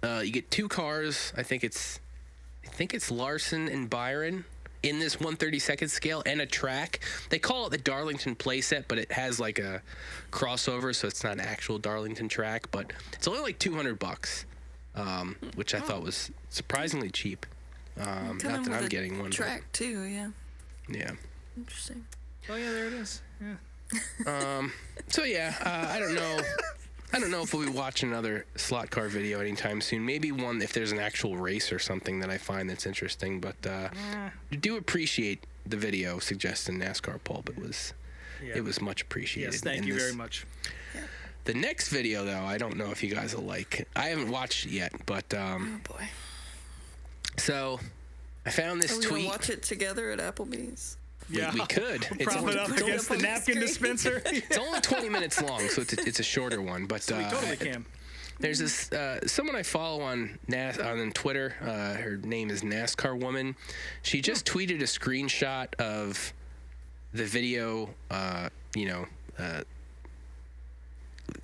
You get two cars. I think it's Larson and Byron in this 1/32 scale and a track. They call it the Darlington playset, but it has like a crossover, so it's not an actual Darlington track. But it's only like $200, which I thought was surprisingly cheap. Not that I'm getting one. Track too, yeah. Yeah. Interesting. Oh yeah, there it is. Yeah. So yeah, I don't know. I don't know if we'll be watching another slot car video anytime soon. Maybe one if there's an actual race or something that I find that's interesting. But I do appreciate the video suggesting NASCAR pulp. It was much appreciated. Yes, thank you very much. The next video, though, I don't know if you guys will like. I haven't watched it yet, but Oh boy. so I found this Are we tweet. gonna watch it together at Applebee's? Yeah, we could. Prop it up against the napkin dispenser. It's only 20 minutes long, so it's a shorter one. But We totally can. there's this someone I follow on Twitter. Her name is NASCAR Woman. She just tweeted a screenshot of the video,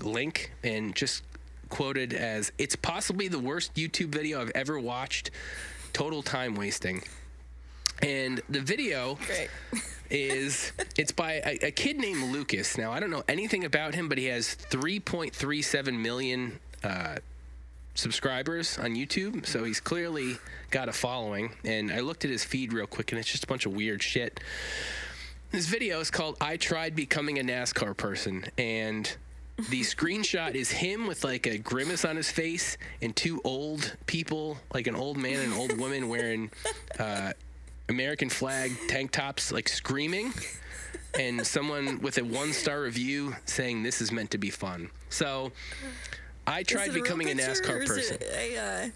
link, and just quoted as, "It's possibly the worst YouTube video I've ever watched. Total time wasting." And the video Great. it's by a kid named Lucas. Now, I don't know anything about him, but he has 3.37 million subscribers on YouTube, so he's clearly got a following. And I looked at his feed real quick, and it's just a bunch of weird shit. This video is called "I Tried Becoming a NASCAR Person," and the screenshot is him with like a grimace on his face and two old people, like an old man and an old woman wearing American flag tank tops, like screaming, and someone with a 1-star review saying this is meant to be fun. So I tried becoming a NASCAR person. Is it AI?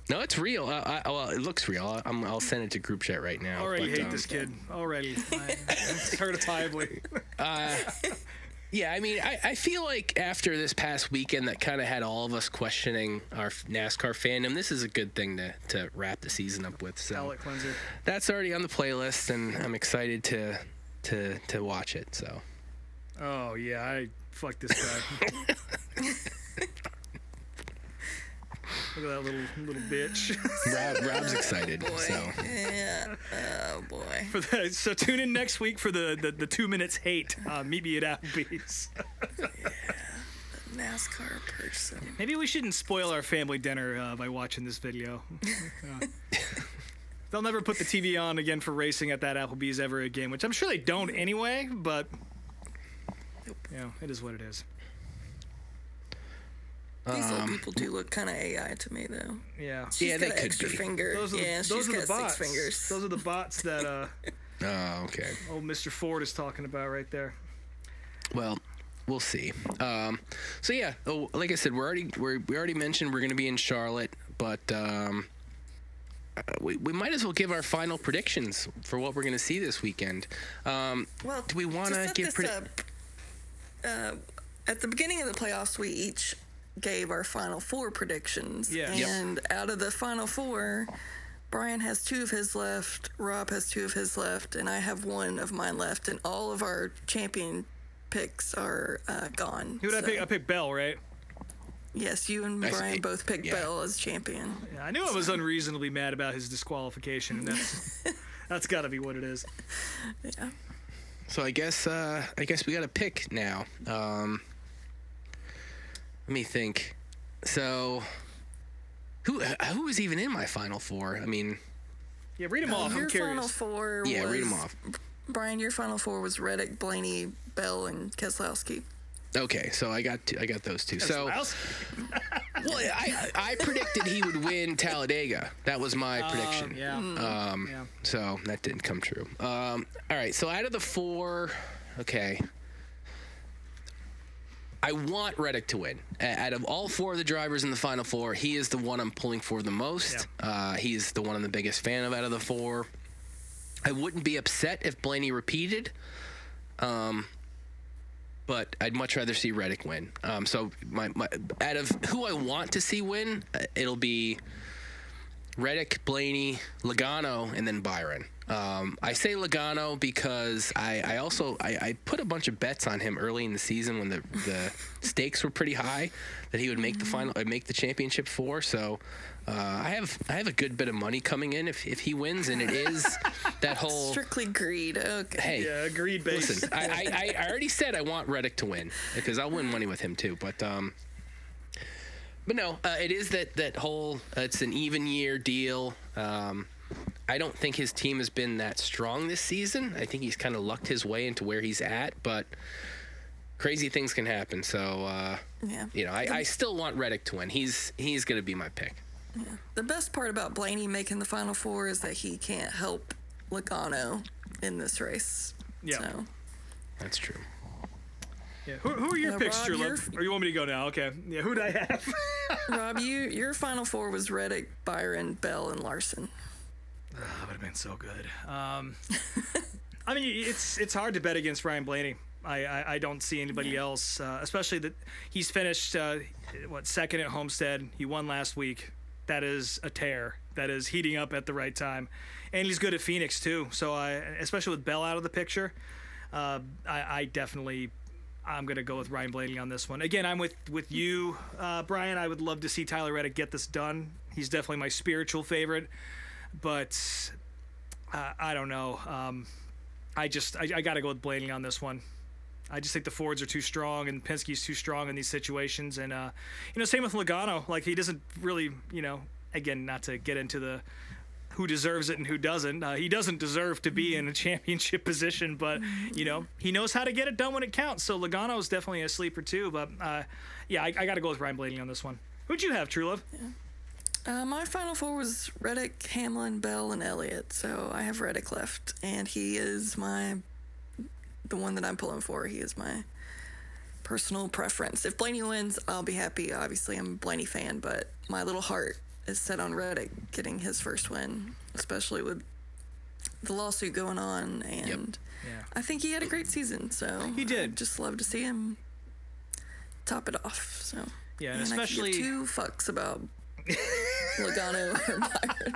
No, it's real. Well, it looks real. I'll send it to group chat right now. Already hate this kid. Already. Certifiably. Yeah, I mean, I feel like after this past weekend that kind of had all of us questioning our NASCAR fandom, this is a good thing to wrap the season up with. So Palate cleanser. that's already on the playlist, and I'm excited to watch it. So. Oh yeah, fuck this guy. Look at that little bitch. Rob's excited. Boy. So Yeah. Oh boy. So tune in next week for the 2 minutes hate. Meet me at Applebee's. NASCAR person. Maybe we shouldn't spoil our family dinner by watching this video. They'll never put the TV on again for racing at that Applebee's ever again, which I'm sure they don't anyway, but it is what it is. These little people do look kind of AI to me, though. Yeah. She's Yeah, got they an could extra be. finger. Those are She's the got bots. 6 fingers. Those are the bots that Oh, okay. old Mr. Ford is talking about right there. Well, we'll see. So yeah, like I said, we already mentioned we're going to be in Charlotte, but we might as well give our final predictions for what we're going to see this weekend. Well, do we want to give at the beginning of the playoffs, we each gave our Final Four predictions. Yeah. And out of the Final Four, Brian has 2 of his left, Rob has 2 of his left, and I have 1 of mine left, and all of our champion picks are gone. Who did I pick? I picked Bell, right? Yes, you and Brian both picked Bell as champion. Yeah, I knew I was unreasonably mad about his disqualification, and that's got to be what it is. Yeah. So I guess we got to pick now. Let me think. So, who was even in my Final Four? I mean, Yeah, read them off. I'm Your curious. Final Four yeah, was, read them off. Brian, your Final Four was Reddick, Blaney, Bell, and Keselowski. Okay, so I got those 2. So, Keselowski. well, I predicted he would win Talladega. That was my prediction. Yeah. Yeah. So that didn't come true. All right, so out of the 4, okay, I want Reddick to win. Out of all 4 of the drivers in the Final Four, he is the one I'm pulling for the most. He's the one I'm the biggest fan of out of the 4. I wouldn't be upset if Blaney repeated, but I'd much rather see Reddick win. So my out of who I want to see win, it'll be Reddick, Blaney, Logano, and then Byron. I say Logano because I put a bunch of bets on him early in the season when the stakes were pretty high that he would make the championship 4. So I have a good bit of money coming in if he wins, and it is that whole Strictly greed. Okay. hey. Yeah, agreed, base. Listen, I already said I want Reddick to win because I'll win money with him too. But no, it is that whole it's an even year deal. I don't think his team has been that strong this season. I think he's kind of lucked his way into where he's at, but crazy things can happen. So, I still want Reddick to win. He's going to be my pick. Yeah. The best part about Blaney making the Final Four is that he can't help Logano in this race. Yeah. So. That's true. Yeah. Who are your picks, Rob, Truelove? Or you want me to go now? Okay. Yeah. Who do I have? Rob, your Final Four was Reddick, Byron, Bell, and Larson. That would have been so good. I mean, it's hard to bet against Ryan Blaney. I don't see anybody else, especially that he's finished, second at Homestead. He won last week. That is a tear. That is heating up at the right time. And he's good at Phoenix, too. So, especially with Bell out of the picture, I'm going to go with Ryan Blaney on this one. Again, I'm with you, Brian. I would love to see Tyler Reddick get this done. He's definitely my spiritual favorite. But I don't know. I got to go with Blaney on this one. I just think the Fords are too strong and Penske's too strong in these situations. And, same with Logano. Like, he doesn't really, again, not to get into the who deserves it and who doesn't. He doesn't deserve to be in a championship position, but, he knows how to get it done when it counts. So Logano is definitely a sleeper, too. But, I got to go with Ryan Blaney on this one. Who'd you have, Truelove? Yeah. My Final Four was Reddick, Hamlin, Bell, and Elliott. So I have Reddick left, and he is the one that I'm pulling for. He is my personal preference. If Blaney wins, I'll be happy. Obviously, I'm a Blaney fan, but my little heart is set on Reddick getting his first win, especially with the lawsuit going on. And I think he had a great season. So he did. I'd just love to see him top it off. So and especially I can give two fucks about Logano or Byron.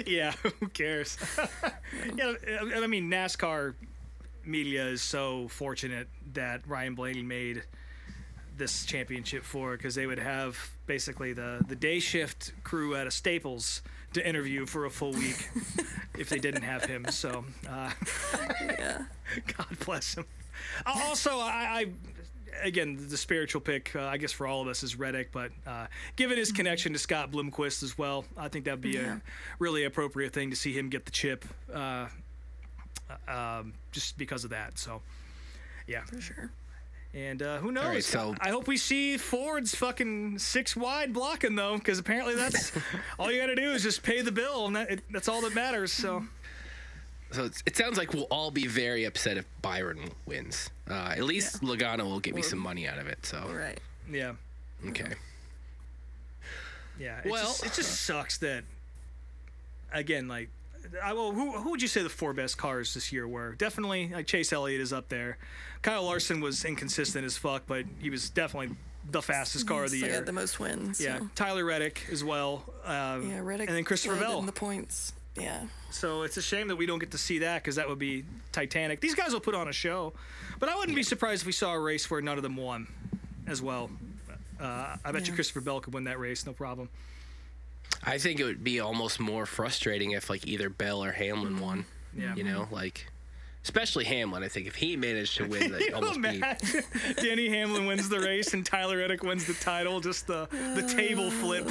Yeah, who cares? I mean, NASCAR media is so fortunate that Ryan Blaney made this championship for, because they would have basically the day shift crew at a Staples to interview for a full week if they didn't have him. So, God bless him. Also, again, the spiritual pick, I guess, for all of us is Reddick, but given his connection to Scott Bloomquist as well, I think that would be a really appropriate thing to see him get the chip just because of that. So, yeah. For sure. And who knows? Right, so I hope we see Ford's fucking 6 wide blocking, though, because apparently that's all you got to do is just pay the bill, and that's all that matters. So it sounds like we'll all be very upset if Byron wins. At least Logano will get me some money out of it. So Right. Yeah. Okay. Yeah. It just sucks that, again, like, who would you say the 4 best cars this year were? Definitely, like, Chase Elliott is up there. Kyle Larson was inconsistent as fuck, but he was definitely the fastest car of the year. Had the most wins. Yeah. So. Tyler Reddick as well. Reddick. And then Christopher Bell. In the points. Yeah. So it's a shame that we don't get to see that, because that would be Titanic. These guys will put on a show, but I wouldn't be surprised if we saw a race where none of them won as well. I bet you Christopher Bell could win that race, no problem. I think it would be almost more frustrating if, like, either Bell or Hamlin won. Yeah. Especially Hamlin. I think if he managed to win, that almost be. Danny Hamlin wins the race and Tyler Reddick wins the title. Just the table flip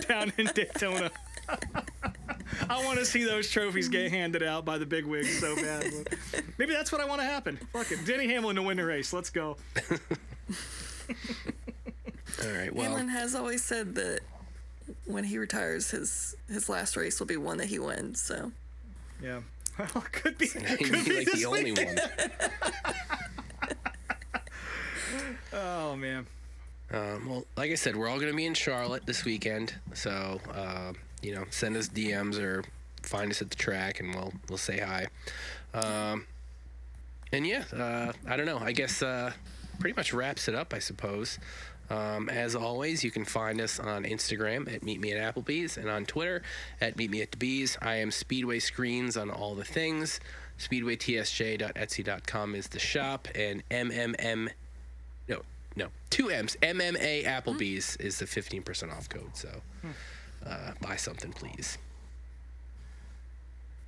down in Daytona. I want to see those trophies get handed out by the bigwigs so bad. Maybe that's what I want to happen. Fuck it. Denny Hamlin to win the race. Let's go. All right. Well, Hamlin has always said that when he retires, his last race will be one that he wins. So. Yeah. Well, could be. He'd be like the only one. Oh man. Well, like I said, we're all going to be in Charlotte this weekend, so send us DMs or find us at the track, and we'll say hi. I don't know. I guess pretty much wraps it up, I suppose. As always, you can find us on Instagram at meetmeatapplebees and on Twitter at meetmeatthebees. I am Speedway Screens on all the things. SpeedwayTSJ.etsy.com is the shop, and two M's. MMA Applebees is the 15% off code. So buy something, please.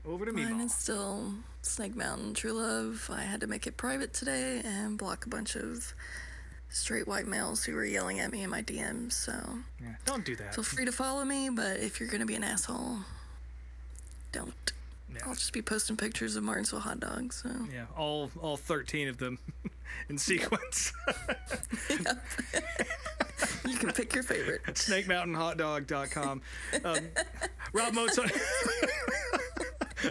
Over to me. Mine is still Snake Mountain Truelove. I had to make it private today and block a bunch of straight white males who were yelling at me in my DMs. So don't do that. Feel free to follow me, but if you're gonna be an asshole, don't. Yeah. I'll just be posting pictures of Martinsville hot dogs. So. Yeah, all 13 of them in sequence. You can pick your favorite. SnakeMountainHotDog.com. Rob Motes on...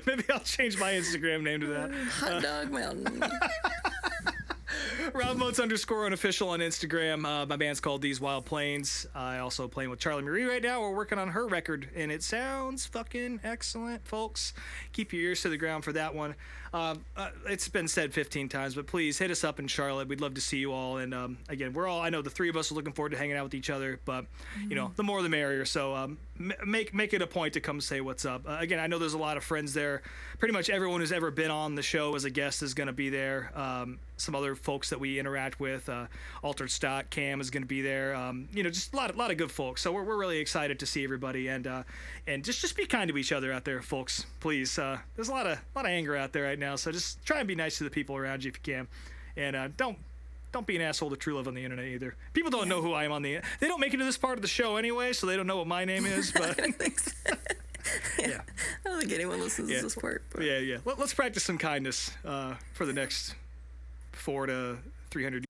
Maybe I'll change my Instagram name to that. Hot Dog Mountain. Rob Motes _unofficial on Instagram. My band's called These Wild Plains. I also playing with Charlie Marie right now. We're working on her record, and it sounds fucking excellent, folks. Keep your ears to the ground for that one. It's been said 15 times, but please hit us up in Charlotte. We'd love to see you all. And again, I know the three of us are looking forward to hanging out with each other, but the more the merrier. So make it a point to come say what's up. Again, I know there's a lot of friends there. Pretty much everyone who's ever been on the show as a guest is going to be there. Some other folks that we interact with, Altered Stock, Cam is going to be there. Just a lot of good folks. So we're really excited to see everybody, and just be kind to each other out there, folks. Please. There's a lot of anger out there right now, so just try and be nice to the people around you if you can, and don't be an asshole to Truelove on the internet either. People don't know who I am on the. They don't make it to this part of the show anyway, so they don't know what my name is. But yeah, I don't think anyone listens to this part. But. Yeah. Let's practice some kindness for the next 400 to 300